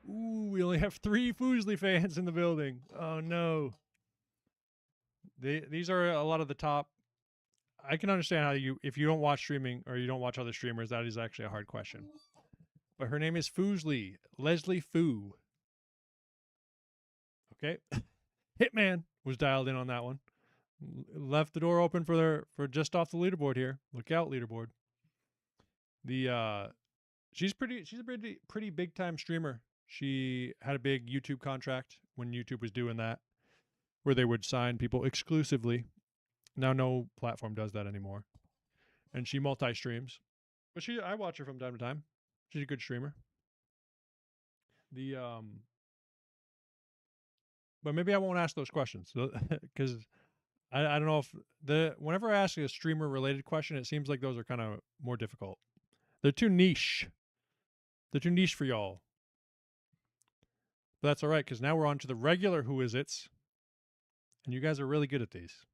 A: Ooh, we only have 3 Foosley fans in the building. Oh no. These are a lot of the top. I can understand how if you don't watch streaming or you don't watch other streamers, that is actually a hard question. But her name is Foosley, Leslie Foo. Okay. Hitman was dialed in on that one. Left the door open for just off the leaderboard here. Look out, leaderboard. She's a pretty big time streamer. She had a big YouTube contract when YouTube was doing that, where they would sign people exclusively. Now no platform does that anymore. And she multi-streams. But I watch her from time to time. She's a good streamer. But maybe I won't ask those questions because I don't know if whenever I ask a streamer related question, it seems like those are kind of more difficult. They're too niche. They're too niche for y'all. But that's all right, because now we're on to the regular Who Is It's. And you guys are really good at these.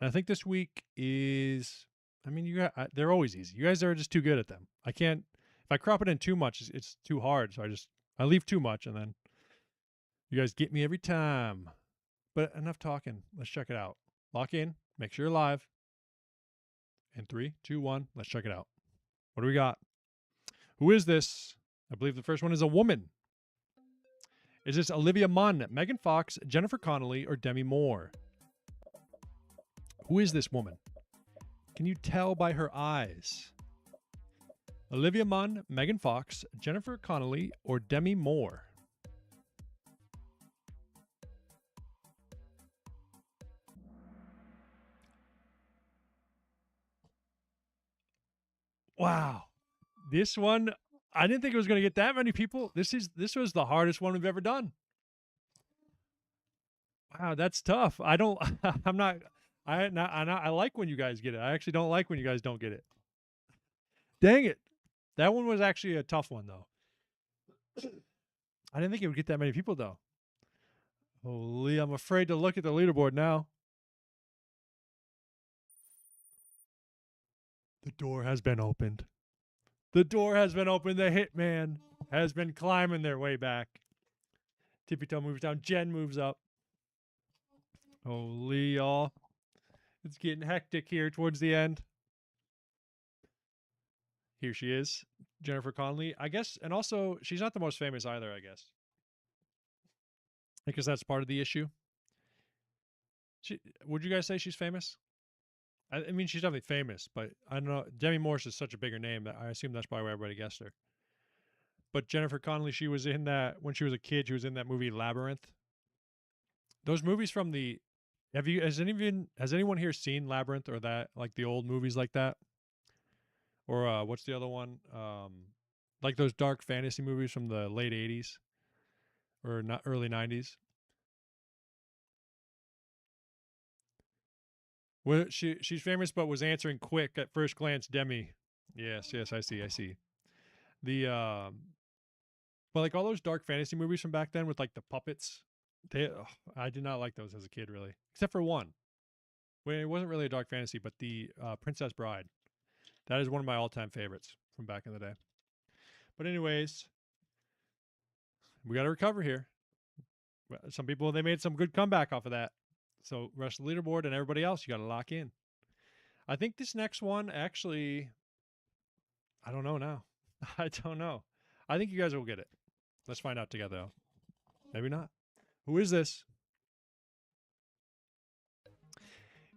A: And I think this week is, I mean, they're always easy. You guys are just too good at them. I can't, if I crop it in too much, it's too hard. So I leave too much and then you guys get me every time. But enough talking. Let's check it out. Lock in. Make sure you're live. And 3, 2, 1. Let's check it out. What do we got? Who is this? I believe the first one is a woman. Is this Olivia Munn, Megan Fox, Jennifer Connelly, or Demi Moore? Who is this woman? Can you tell by her eyes? Olivia Munn, Megan Fox, Jennifer Connelly, or Demi Moore? Wow. This one, I didn't think it was going to get that many people. This was the hardest one we've ever done. Wow, that's tough. I like when you guys get it. I actually don't like when you guys don't get it. Dang it. That one was actually a tough one, though. I didn't think it would get that many people, though. Holy, I'm afraid to look at the leaderboard now. The door has been opened. The door has been opened. The hitman has been climbing their way back. Tippy Toe moves down. Jen moves up. Holy, y'all. It's getting hectic here towards the end. Here she is. Jennifer Connelly. I guess, and also, she's not the most famous either, I guess. Because that's part of the issue. Would you guys say she's famous? I mean, she's definitely famous, but I don't know. Demi Moore is such a bigger name that I assume that's probably why everybody guessed her. But Jennifer Connelly, she was in when she was a kid, she was in that movie Labyrinth. Those movies from has anyone here seen Labyrinth or that, like the old movies like that? Or what's the other one? Like those dark fantasy movies from the late 80s or not early 90s. Well, she's famous, but was answering quick at first glance. Demi, yes, I see. But like all those dark fantasy movies from back then with like the puppets, I did not like those as a kid, really, except for one. Well, it wasn't really a dark fantasy, but the Princess Bride. That is one of my all-time favorites from back in the day. But anyways, we got to recover here. Some people, they made some good comeback off of that. So rest of the leaderboard and everybody else, you got to lock in. I think this next one, actually, I don't know now. I don't know. I think you guys will get it. Let's find out together, though. Maybe not. Who is this?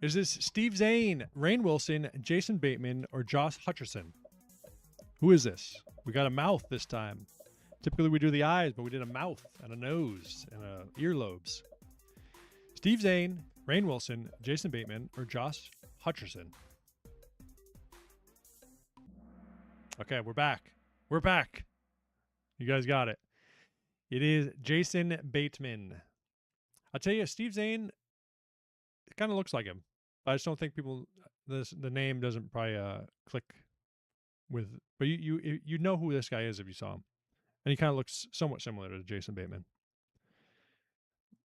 A: Is this Steve Zane, Rainn Wilson, Jason Bateman, or Josh Hutcherson? Who is this? We got a mouth this time. Typically we do the eyes, but we did a mouth and a nose and earlobes. Steve Zane, Rainn Wilson, Jason Bateman, or Josh Hutcherson? Okay, we're back. We're back. You guys got it. It is Jason Bateman. I'll tell you, Steve Zane, it kind of looks like him. I just don't think the name doesn't probably click but you know who this guy is if you saw him, and he kind of looks somewhat similar to Jason Bateman.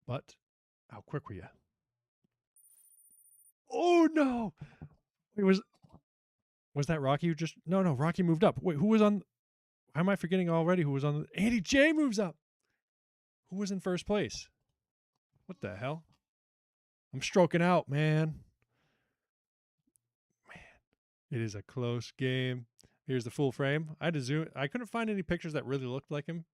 A: But how quick were you? Oh no! Wait, was that Rocky who just? No, Rocky moved up. Wait, who was on? How am I forgetting already? Who was on? Andy J moves up. Who was in first place? What the hell? I'm stroking out, man. It is a close game. Here's the full frame. I had to zoom. I couldn't find any pictures that really looked like him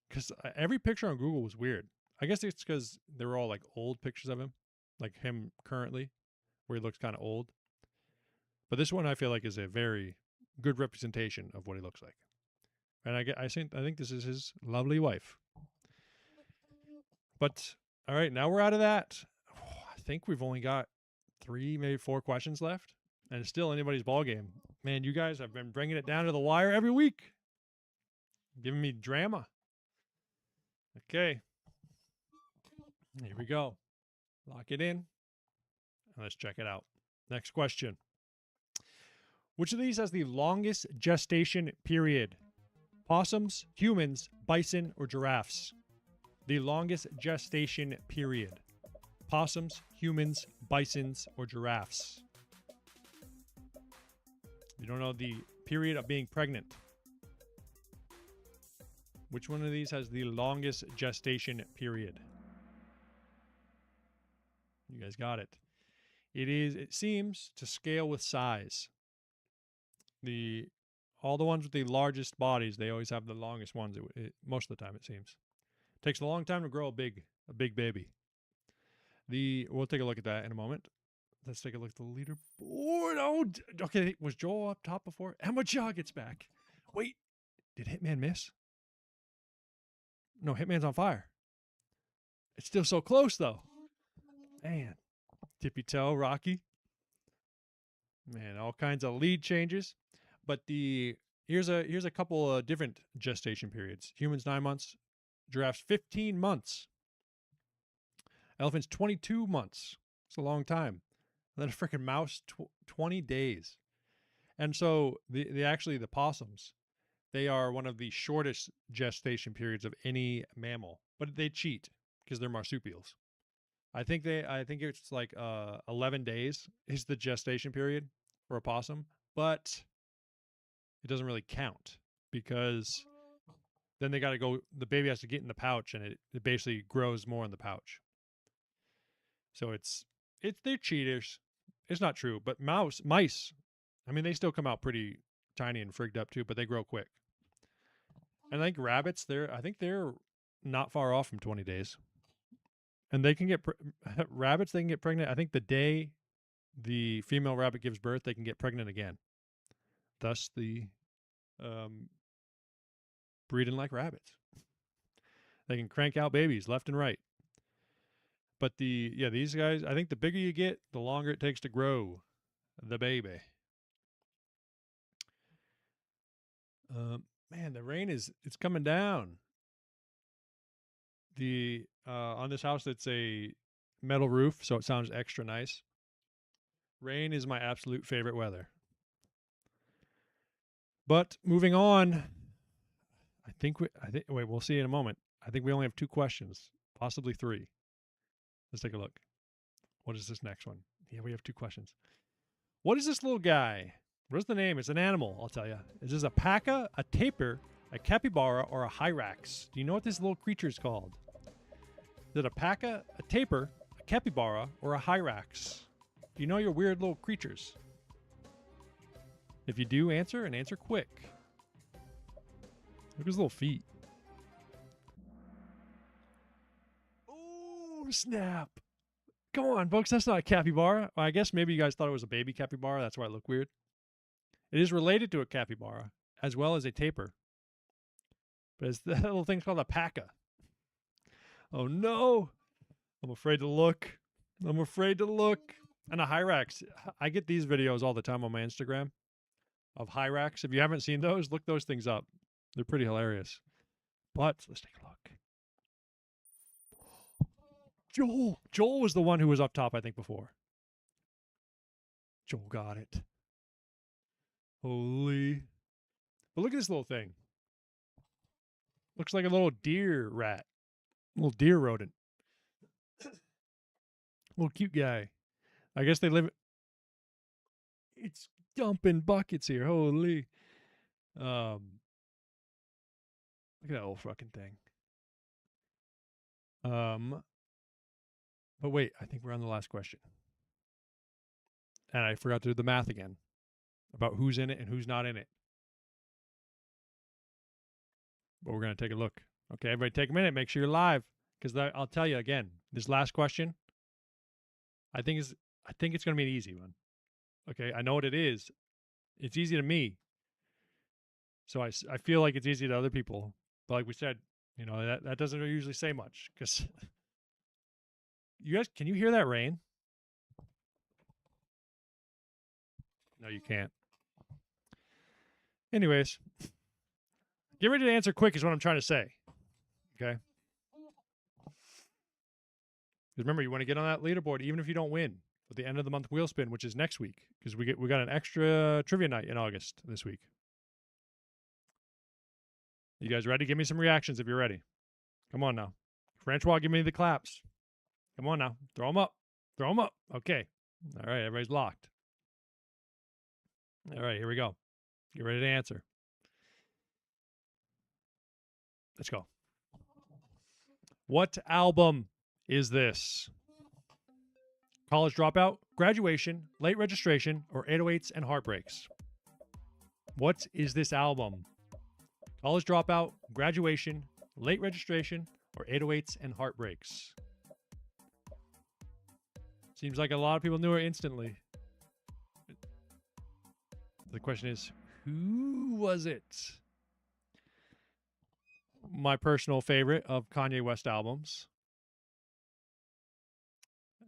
A: because every picture on Google was weird. I guess it's because they were all like old pictures of him, like him currently, where he looks kind of old. But this one I feel like is a very good representation of what he looks like. And I think this is his lovely wife. But all right, now we're out of that. I think we've only got 3, maybe 4 questions left, and it's still anybody's ball game. Man, you guys have been bringing it down to the wire every week, giving me drama. Okay, here we go. Lock it in, and let's check it out. Next question. Which of these has the longest gestation period? Possums, humans, bison, or giraffes? The longest gestation period. Possums, humans, bisons, or giraffes? You don't know the period of being pregnant. Which one of these has the longest gestation period? You guys got it. It seems to scale with size. All the ones with the largest bodies, they always have the longest ones. Most of the time, it seems. Takes a long time to grow a big baby. We'll take a look at that in a moment. Let's take a look at the leaderboard. Oh, okay. Was Joel up top before? Emma Jaw gets back. Wait, did Hitman miss? No, Hitman's on fire. It's still so close though. Man, tippy toe, Rocky. Man, all kinds of lead changes. But here's a couple of different gestation periods. Humans 9 months, giraffes 15 months, elephants 22 months. It's a long time. And then a freaking mouse 20 days. And so the possums, they are one of the shortest gestation periods of any mammal, but they cheat because they're marsupials. I think it's like 11 days is the gestation period for a possum, but it doesn't really count because then they got to go. The baby has to get in the pouch, and it basically grows more in the pouch. So they're cheaters. It's not true, but mice. I mean, they still come out pretty tiny and frigged up too, but they grow quick. And I think rabbits, they're not far off from 20 days. And they can get rabbits. They can get pregnant. I think the day the female rabbit gives birth, they can get pregnant again. Thus, the breeding like rabbits. They can crank out babies left and right. But these guys, I think the bigger you get, the longer it takes to grow the baby. Man, the rain it's coming down. On this house, it's a metal roof, so it sounds extra nice. Rain is my absolute favorite weather. But moving on, we'll see in a moment. I think we only have 2 questions, possibly 3. Let's take a look. What is this next one? Yeah, we have 2 questions. What is this little guy? What is the name? It's an animal, I'll tell you. Is this a paca, a tapir, a capybara, or a hyrax? Do you know what this little creature is called? Is it a paca, a tapir, a capybara, or a hyrax? Do you know your weird little creatures? If you do, answer, and answer quick. Look at his little feet. Oh, snap. Come on, folks. That's not a capybara. Well, I guess maybe you guys thought it was a baby capybara. That's why it looked weird. It is related to a capybara, as well as a tapir. But it's that little thing's called a paca. Oh, no. I'm afraid to look. And a hyrax. I get these videos all the time on my Instagram of hyrax. If you haven't seen those, look those things up. They're pretty hilarious. But let's take a look. Joel was the one who was up top, I think, before. Joel got it. Holy. But look at this little thing. Looks like a little deer rat. Little deer rodent. Little cute guy. I guess they live. It's dumping buckets here. Holy. Look at that old fucking thing. But wait, I think we're on the last question. And I forgot to do the math again about who's in it and who's not in it. But we're going to take a look. Okay, everybody take a minute. Make sure you're live. Because I'll tell you again, this last question, I think it's going to be an easy one. Okay, I know what it is. It's easy to me. So I feel like it's easy to other people. But like we said, that doesn't usually say much. Because you guys, can you hear that rain? No, you can't. Anyways, get ready to answer quick is what I'm trying to say. Okay? Because remember, you want to get on that leaderboard even if you don't win at the end of the month wheel spin, which is next week. Because we got an extra trivia night in August this week. You guys ready? Give me some reactions if you're ready. Come on now. Francois, give me the claps. Come on now. Throw them up. Throw them up. Okay. All right, everybody's locked. All right, here we go. Get ready to answer. Let's go. What album is this? College Dropout, Graduation, Late Registration, or 808s and Heartbreaks? What is this album? College Dropout, Graduation, Late Registration, or 808s and Heartbreaks? Seems like a lot of people knew her instantly. The question is, who was it? My personal favorite of Kanye West albums.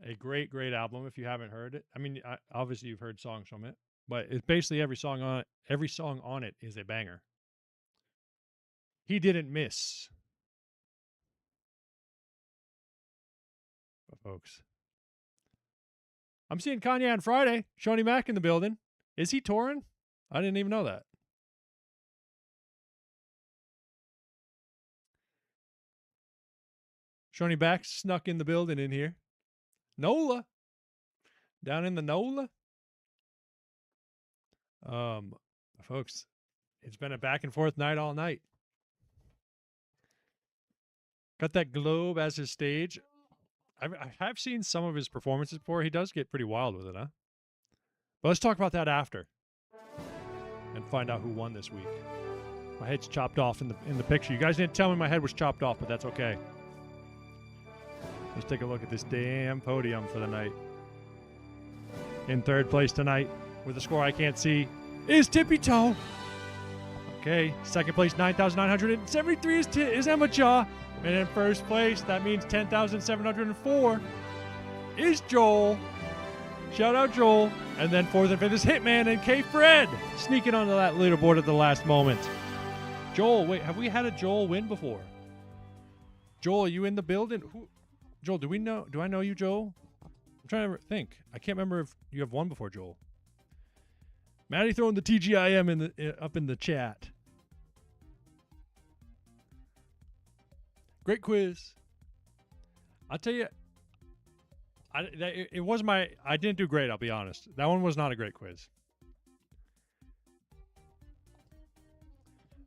A: A great, great album if you haven't heard it. I mean, obviously you've heard songs from it, but it's basically every song on it is a banger. He didn't miss. But folks, I'm seeing Kanye on Friday. Shawnee Mack in the building. Is he touring? I didn't even know that. Shawnee Mack snuck in the building in here. NOLA. Down in the NOLA. Folks, it's been a back and forth night all night. Got that globe as his stage. I have seen some of his performances before. He does get pretty wild with it, huh? But let's talk about that after. And find out who won this week. My head's chopped off in the picture. You guys didn't tell me my head was chopped off, but that's okay. Let's take a look at this damn podium for the night. In third place tonight, with a score I can't see, is Tippy Toe. Okay, second place, 9,973 is Emma Cha. And in first place, that means 10,704 is Joel. Shout out Joel. And then fourth and fifth is Hitman and K Fred sneaking onto that leaderboard at the last moment. Joel, wait, have we had a Joel win before? Joel, are you in the building? Joel, do I know you, Joel? I'm trying to think. I can't remember if you have won before, Joel. Maddie throwing the TGIM up in the chat. Great quiz. I'll tell you, I didn't do great, I'll be honest. That one was not a great quiz.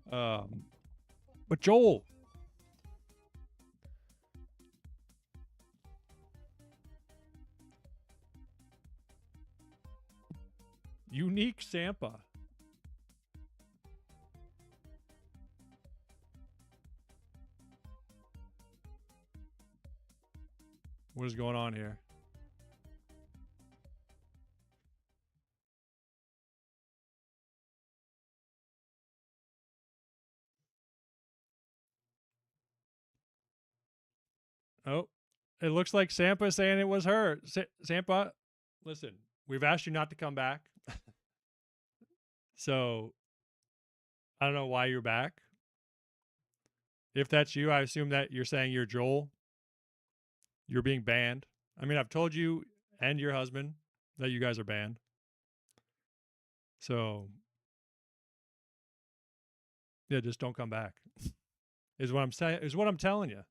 A: But Joel. Unique Sampa. What is going on here? Oh, it looks like Sampa saying it was her. Sampa, listen, we've asked you not to come back. So, I don't know why you're back. If that's you, I assume that you're saying you're Joel. You're being banned. I mean, I've told you and your husband that you guys are banned. So, Yeah, just don't come back. Is what I'm saying. Is what I'm telling you.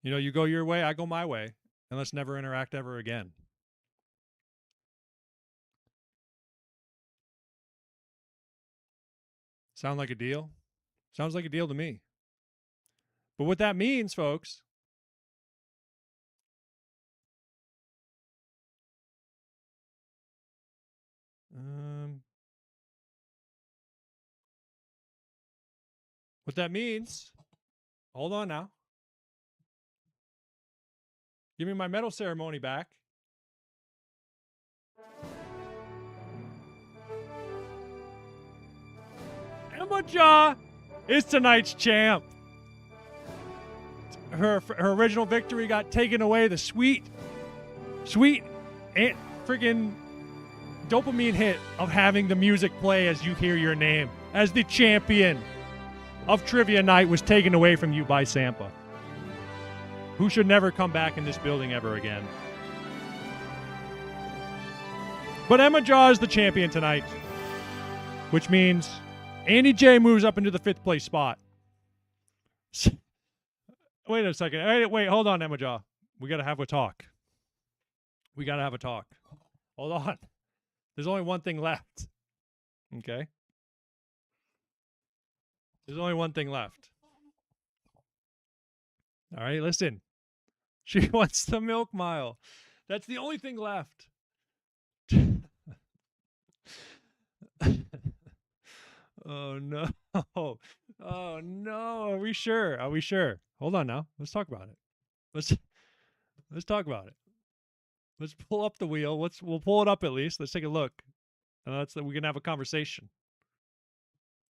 A: You know, you go your way, I go my way, and let's never interact ever again. Sound like a deal? Sounds like a deal to me. But what that means, folks, what that means, hold on now. Give me my medal ceremony back. Emma Jaw is tonight's champ. Her original victory got taken away. The sweet, freaking dopamine hit of having the music play as you hear your name as the champion of Trivia Night was taken away from you by Sampa, who should never come back in this building ever again. But Emma Jaw is the champion tonight, which means Andy J moves up into the 5th place spot. Wait a second. Wait, hold on, Emma Jaw. We got to have a talk. Hold on. There's only one thing left. Okay? There's only one thing left. All right, listen. She wants the milk mile. That's the only thing left. Oh, no. Oh, no. Are we sure? Hold on now. Let's talk about it. Let's talk about it. Let's pull up the wheel. We'll pull it up at least. Let's take a look. We can have a conversation.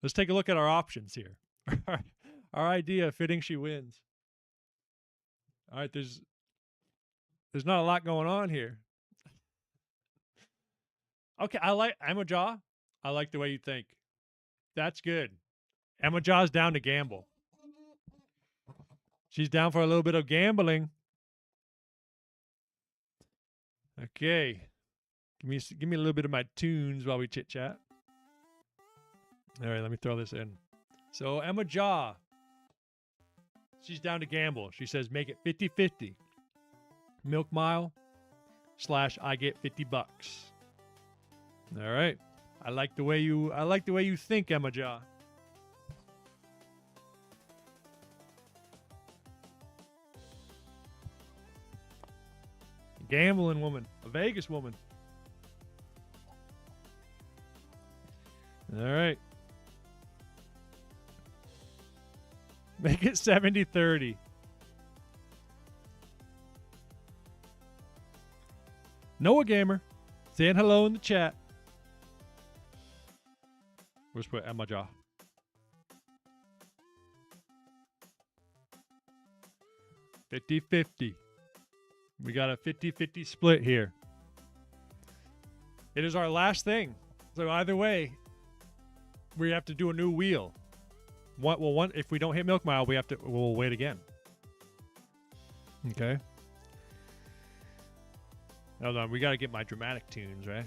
A: Let's take a look at our options here. Our idea of fitting she wins. All right, there's not a lot going on here. Okay, Emma Jaw. I like the way you think. That's good. Emma Jaw's down to gamble. She's down for a little bit of gambling. Okay. Give me a little bit of my tunes while we chit chat. All right, let me throw this in. So Emma Jaw, she's down to gamble. She says make it 50-50. Milk mile / I get $50. All right. I like the way you think, Emma Jaw. Gambling woman, a Vegas woman. All right. Make it 70-30. Noah Gamer saying hello in the chat. Let's put Emma Jaw. 50-50. We got a 50-50 split here. It is our last thing. So either way, we have to do a new wheel. If we don't hit Milk Mile, we'll wait again. Okay. Hold on, we got to get my dramatic tunes, right?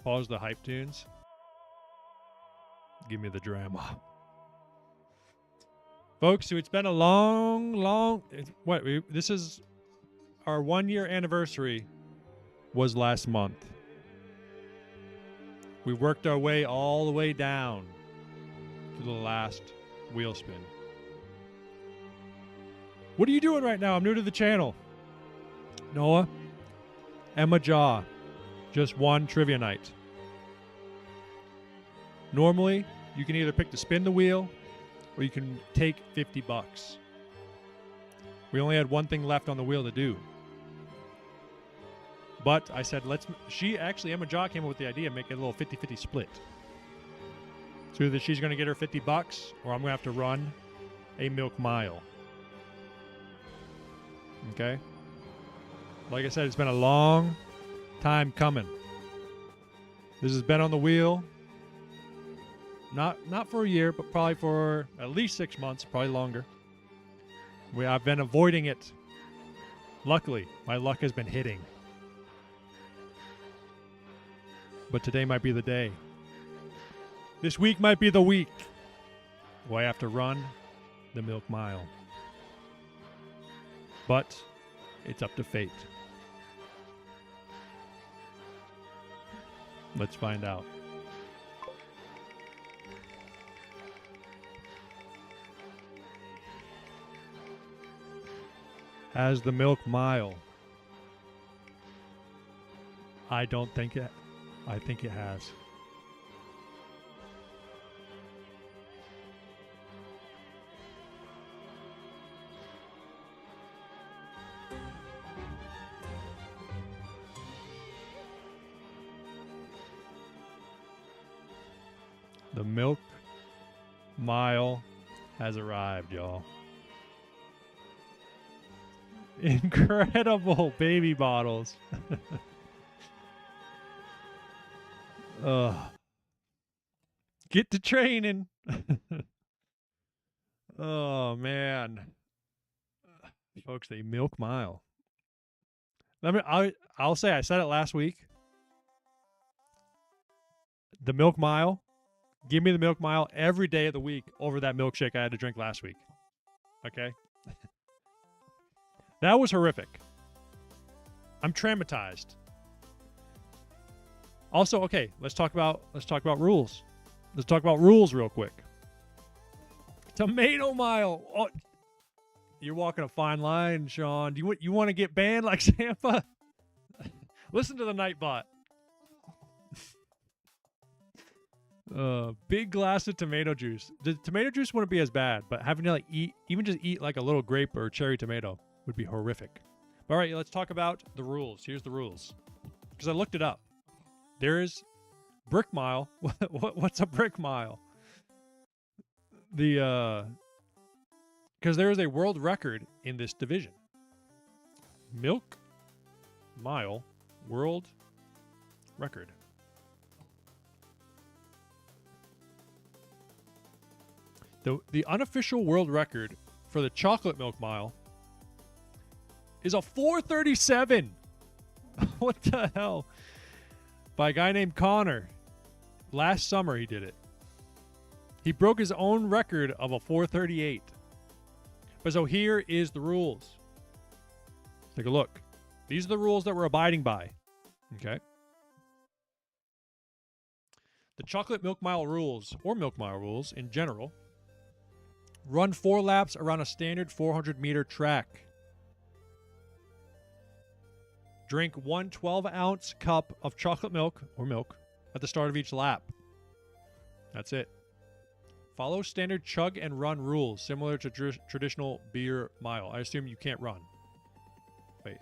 A: Pause the hype tunes. Give me the drama. Folks, so it's been a long... This is... Our 1-year anniversary was last month. We worked our way all the way down to the last wheel spin. What are you doing right now? I'm new to the channel. Noah, Emma Jaw, just won Trivia Night. Normally, you can either pick to spin the wheel or you can take $50. We only had one thing left on the wheel to do. But I said, Emma Jaw came up with the idea of making a little 50-50 split. So either she's going to get her $50 or I'm going to have to run a Milk Mile. Okay? Like I said, it's been a long time coming. This has been on the wheel. Not for a year, but probably for at least 6 months, probably longer. I've been avoiding it. Luckily, my luck has been hitting. but today might be the day. This week might be the week where I have to run the milk mile. But it's up to fate. Let's find out. Has the milk mile? I don't think it. I think it has. The milk mile has arrived, y'all. Incredible baby bottles. Get to training. Oh, man. Folks, the milk mile. I'll say I said it last week. The milk mile. Give me the milk mile every day of the week over that milkshake I had to drink last week. Okay? That was horrific. I'm traumatized. Also, okay, let's talk about rules. Let's talk about rules real quick. Tomato mile. Oh, you're walking a fine line, Sean. Do you want to get banned like Sampa? Listen to the Nightbot. Big glass of tomato juice. The tomato juice wouldn't be as bad, but having to eat like a little grape or cherry tomato would be horrific. All right, let's talk about the rules. Here's the rules. Because I looked it up. There is brick mile. What's a brick mile? Because there is a world record in this division. Milk mile world record. The unofficial world record for the chocolate milk mile is a 4:37. What the hell? By a guy named Connor. Last summer he did it. He broke his own record of a 4:38. But so here is the rules. Take a look. These are the rules that we're abiding by. Okay. The chocolate milk mile rules, or milk mile rules in general, run 4 laps around a standard 400-meter track. Drink 1 12-ounce cup of chocolate milk or milk at the start of each lap. That's it. Follow standard chug and run rules similar to traditional beer mile. I assume you can't run. Wait.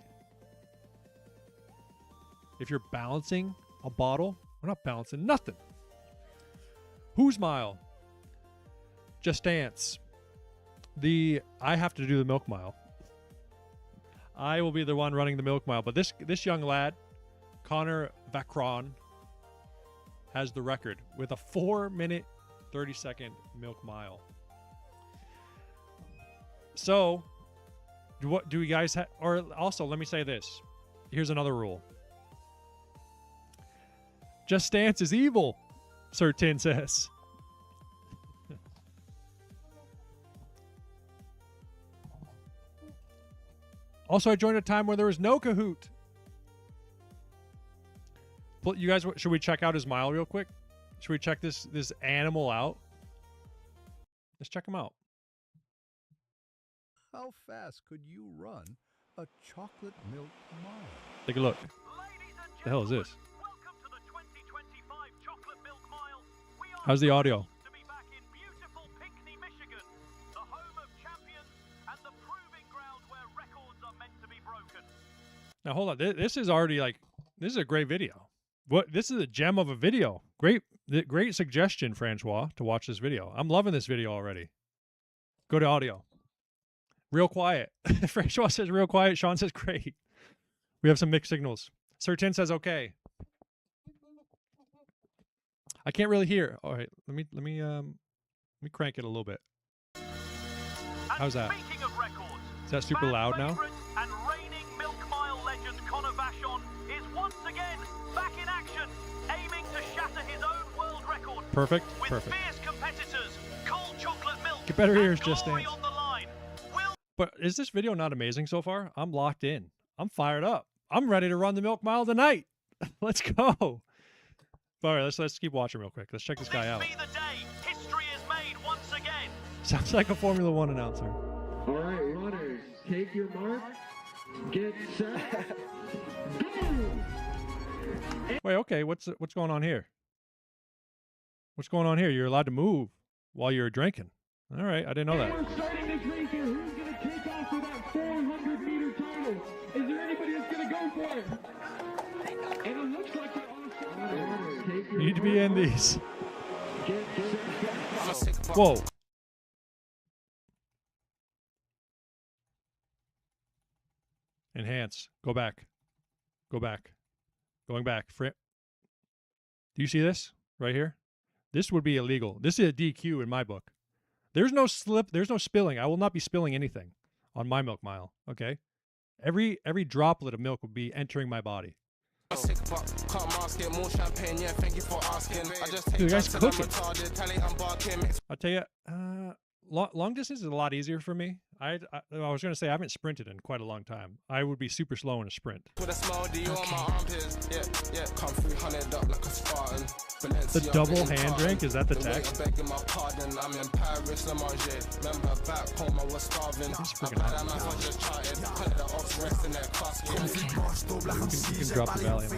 A: If you're balancing a bottle, we're not balancing nothing. Whose mile? Just dance. I have to do the milk mile. I will be the one running the milk mile. But this young lad, Connor Vacron, has the record with a 4-minute, 30-second milk mile. So, what do you guys have? Or also, let me say this. Here's another rule. Just dance is evil, Sir Tin says. Also, I joined a time where there was no Kahoot. You guys, should we check out his mile real quick? Should we check this animal out? Let's check him out.
B: How fast could you run a chocolate milk mile?
A: Take a look. What the hell is this?
C: Welcome to the 2025 Chocolate Milk Mile.
A: How's the audio?
C: To be back in beautiful Pinckney, Michigan, the home of champions and the proving ground where records are meant to be broken.
A: Now hold on. This is already this is a great video. This is a gem of a video. Great suggestion, Francois, to watch this video. I'm loving this video already. Go to audio. Real quiet. Francois says real quiet. Sean says great. We have some mixed signals. Sir Tin says okay. I can't really hear. All right, let me crank it a little bit. How's that?
C: Speaking of records,
A: Is that super loud now?
C: And reigning Milk Mile legend Connor Vachon is once again back in action, aiming
A: Perfect.
C: With
A: Perfect.
C: fierce competitors, cold chocolate milk
A: Get better
C: and
A: ears, Just
C: glory
A: Dance.
C: on the line. Will
A: But is this video not amazing so far? I'm locked in. I'm fired up. I'm ready to run the milk mile tonight. Let's go. All right, let's keep watching real quick. Let's check this guy out.
C: be the day history is made once again?
A: Sounds like a Formula One announcer.
D: All right, runners, take your mark, get set, go!
A: Wait, okay, what's going on here? What's going on here? You're allowed to move while you're drinking. All right, I didn't know that.
D: We're starting this race here. Who's going to take off for that 400-meter title? Is there anybody that's going to go for it? And it looks like
A: You need to be in these.
D: Get set, go.
A: Whoa. Enhance. Go back. Go back. Going back. Do you see this right here? This would be illegal. This is a DQ in my book. There's no slip. There's no spilling. I will not be spilling anything on my milk mile. Okay. Every droplet of milk will be entering my body. Dude, the guy's cooking. I'll tell you, long distance is a lot easier for me. I was going to say I haven't sprinted in quite a long time. I would be super slow in a sprint. The double hand drink, is that the text? It's freaking awesome. You can drop the volume on that.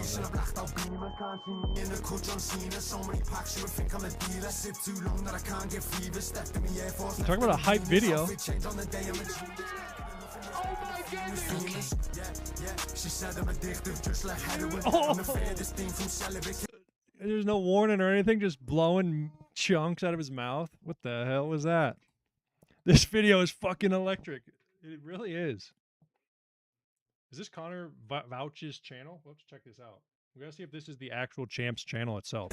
A: You're talking about a hype video. Oh! There's no warning or anything, just blowing chunks out of his mouth. What the hell was that? This video is fucking electric. It really is. Is this Connor Vouch's channel? Let's check this out. We gotta see if this is the actual Champ's channel itself.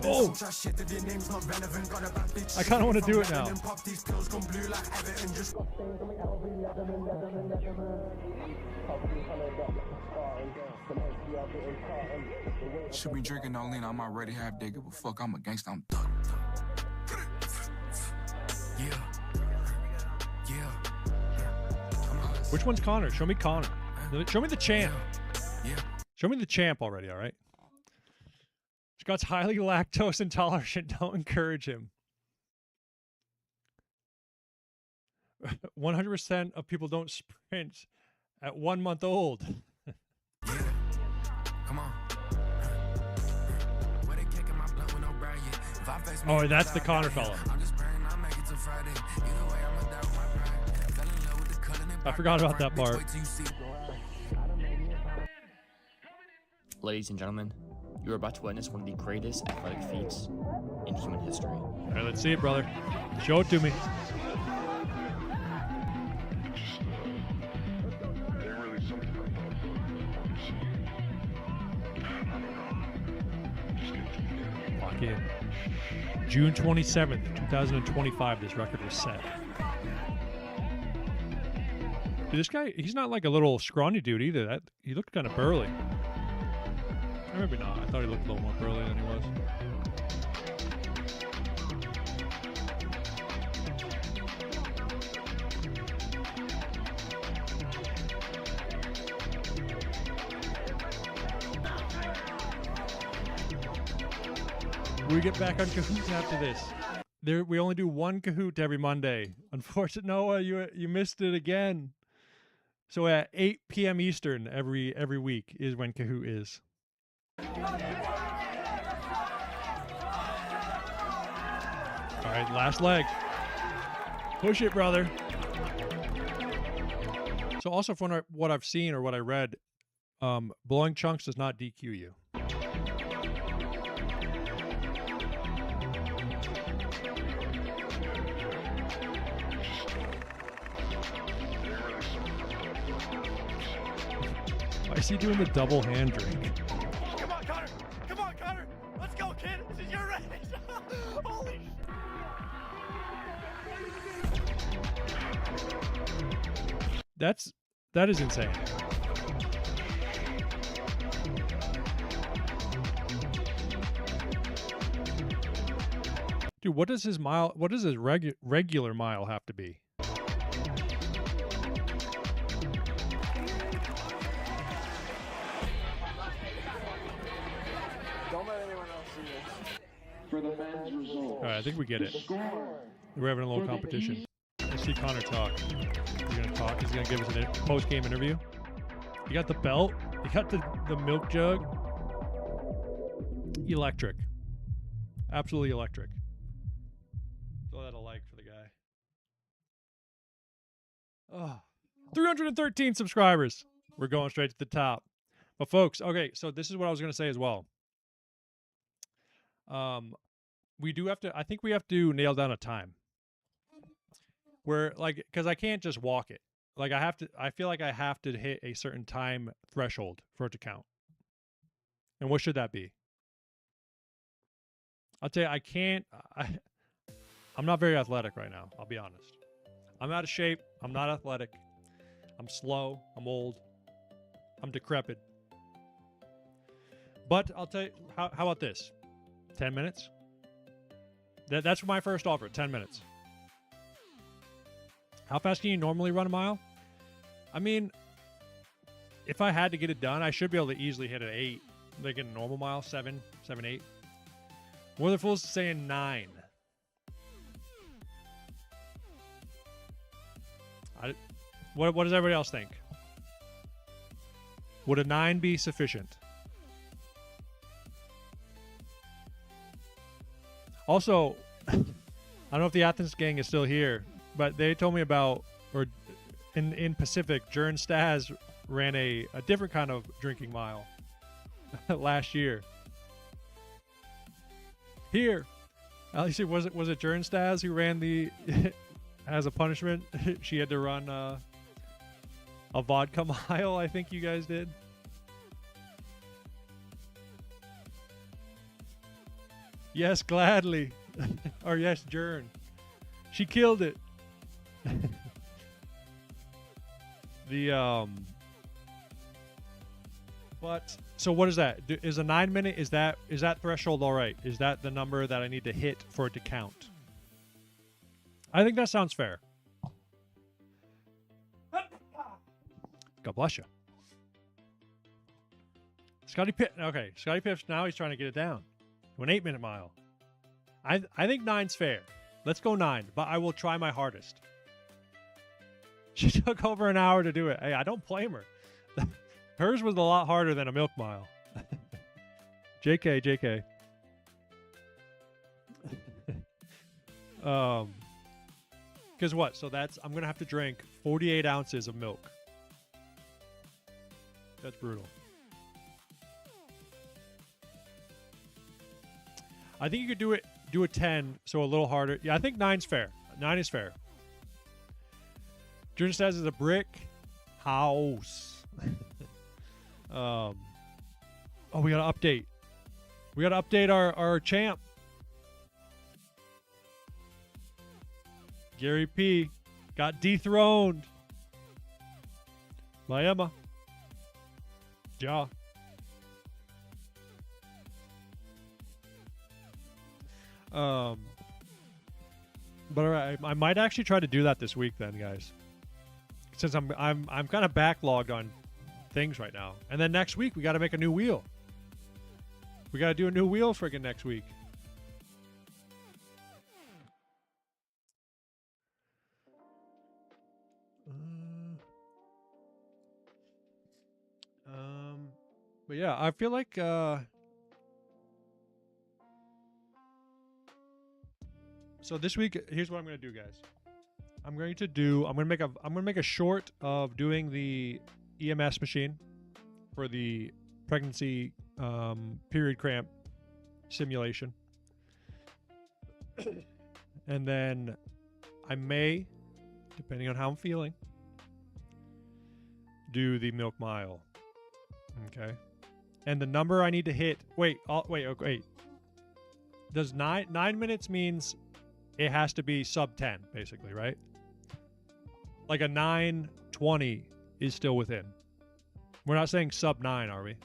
A: Oh! I kind of want to do it now.
E: Should be drinking all in. I'm already half dead. Give a fuck. I'm a gangster. I'm thug. Yeah.
A: Which one's Connor? Show me Connor. Show me the champ.
E: Yeah.
A: Show me the champ already, all right? Scott's highly lactose intolerant. Don't encourage him. 100% of people don't sprint at 1 month old.
E: Yeah. Come on.
A: Oh, that's the Connor fella. I forgot about that part.
F: Ladies and gentlemen, you are about to witness one of the greatest athletic feats in human history.
A: All right, let's see it, brother. Show it to me. Lock in. June 27th, 2025, this record was set. Dude, this guy, he's not like a little scrawny dude either. He looked kind of burly. Or maybe not. I thought he looked a little more burly than he was. We get back on Kahoot after this. We only do one Kahoot every Monday. Unfortunately, Noah, you missed it again. So at 8 p.m. Eastern every week is when Kahoot is. All right, last leg. Push it, brother. So also from what I've seen or what I read, blowing chunks does not DQ you. Why is he doing the double hand drink?
C: Come on, Connor! Come on, Connor! Let's go, kid! This is your race! Holy
A: that is insane. Dude, what does his regular mile have to be?
G: Don't let anyone else see this.
D: For the men's result.
A: All right, I think we get it.
D: Score.
A: We're having a little competition. Let's see Connor talk. He's gonna talk. He's gonna give us a post-game interview. You got the belt. You got the milk jug. Electric. Absolutely electric. Throw that a like for the guy. Oh, 313 subscribers. We're going straight to the top. But folks, okay, so this is what I was gonna say as well. We do have to. I think we have to nail down a time. Where because I can't just walk it. Like I feel like I have to hit a certain time threshold for it to count. And what should that be? I'll tell you, I'm not very athletic right now. I'll be honest. I'm out of shape. I'm not athletic. I'm slow. I'm old. I'm decrepit. But I'll tell you, how about this? 10 minutes? That's my first offer, 10 minutes. How fast can you normally run a mile? I mean, if I had to get it done, I should be able to easily hit an 8. Like in a normal mile, 7, 8. Wonderful's saying 9. What does everybody else think? Would a 9 be sufficient? Also, I don't know if the Athens gang is still here, but they told me about, or in Pacific, Jern Stas ran a different kind of drinking mile last year. Here, at least was it Jern Stas who ran the as a punishment? She had to run a vodka mile. I think you guys did. Yes, gladly. Or yes, Jern. She killed it. But so what is that? Is a 9 minute, is that threshold all right? Is that the number that I need to hit for it to count? I think that sounds fair. God bless you. Scotty Pips, now he's trying to get it down to an 8 minute mile. I think 9's fair. Let's go 9, but I will try my hardest. She took over an hour to do it. Hey, I don't blame her. Hers was a lot harder than a milk mile. JK. Because what? So I'm going to have to drink 48 ounces of milk. That's brutal. I think you could do a 10, so a little harder. Yeah, I think 9's fair. 9 is fair. Junior says it's a brick house. Oh, we got to update. We got to update our champ. Gary P. got dethroned by Emma. Ja. But all right, I might actually try to do that this week then, guys. Since I'm kind of backlogged on things right now. And then next week we got to make a new wheel. We got to do a new wheel friggin' next week. But yeah, I feel like so this week, here's what I'm going to do, guys. I'm going to make a short of doing the EMS machine for the pregnancy period cramp simulation. And then I may, depending on how I'm feeling, do the milk mile. Okay. And the number I need to hit, wait. Does 9 minutes means it has to be sub 10, basically, right? Like a 9:20 is still within. We're not saying sub 9, are we?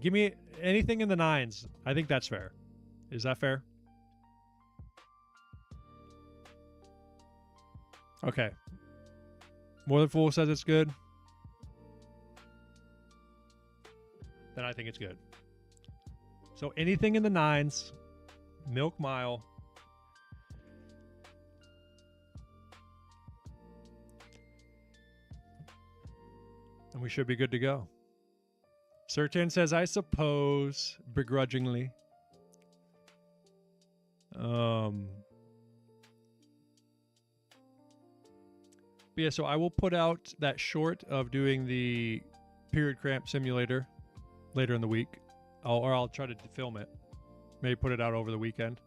A: Give me anything in the 9s. I think that's fair. Is that fair? Okay. More Than Fool says it's good. Then I think it's good. So anything in the 9s, Milk Mile. And we should be good to go. Certain says, I suppose, begrudgingly. But yeah, so I will put out that short of doing the period cramp simulator later in the week. I'll try to film it. Maybe put it out over the weekend.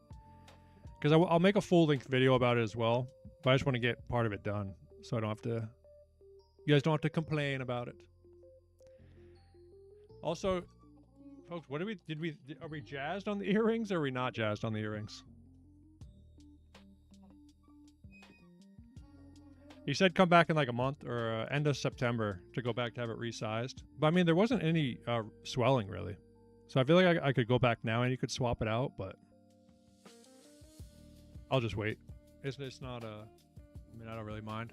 A: Because I'll make a full-length video about it as well. But I just want to get part of it done. So I don't have to... You guys don't have to complain about it. Also, folks, what are we jazzed on the earrings or are we not jazzed on the earrings? He said come back in like a month or end of September to go back to have it resized. But I mean, there wasn't any swelling really. So I feel like I could go back now and you could swap it out, but I'll just wait. It's not I mean, I don't really mind.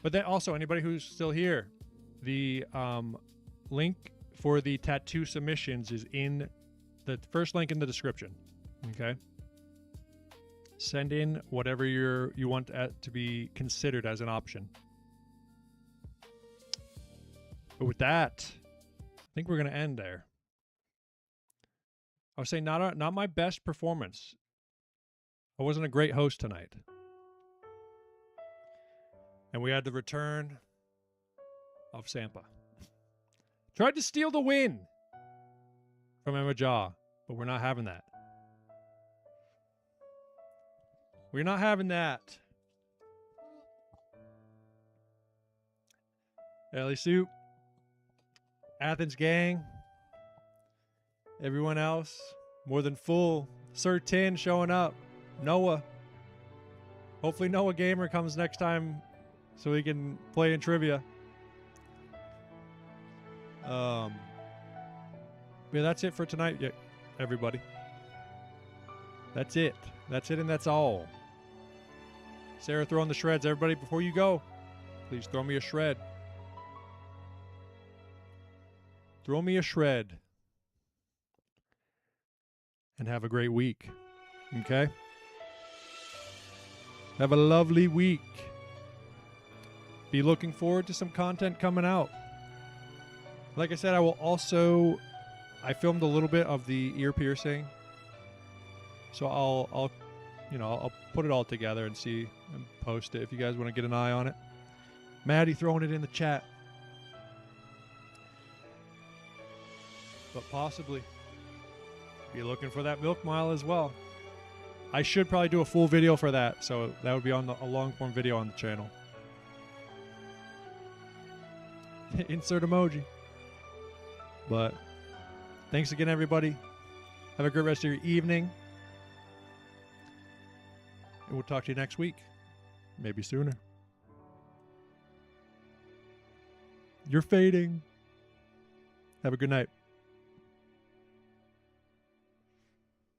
A: But then also, anybody who's still here, the link for the tattoo submissions is in the first link in the description. Okay? Send in whatever you want to be considered as an option. But with that, I think we're going to end there. I would say not my best performance. I wasn't a great host tonight. And we had the return of Sampa. Tried to steal the win from Emma Jaw, but we're not having that. We're not having that. Ellie Soup, Athens Gang, everyone else, More Than Full, Sir Tin showing up, Noah. Hopefully Noah Gamer comes next time so we can play in trivia. Yeah, that's it for tonight, everybody. That's it. That's it and that's all. Sarah throwing the shreds. Everybody, before you go, please throw me a shred. Throw me a shred. And have a great week. Okay? Have a lovely week. Be looking forward to some content coming out. Like I said, I filmed a little bit of the ear piercing. So I'll put it all together and see and post it if you guys want to get an eye on it. Maddie throwing it in the chat. But possibly be looking for that milk mile as well. I should probably do a full video for that, so that would be on a long form video on the channel. Insert emoji. But thanks again, everybody. Have a great rest of your evening. And we'll talk to you next week. Maybe sooner. You're fading. Have a good night.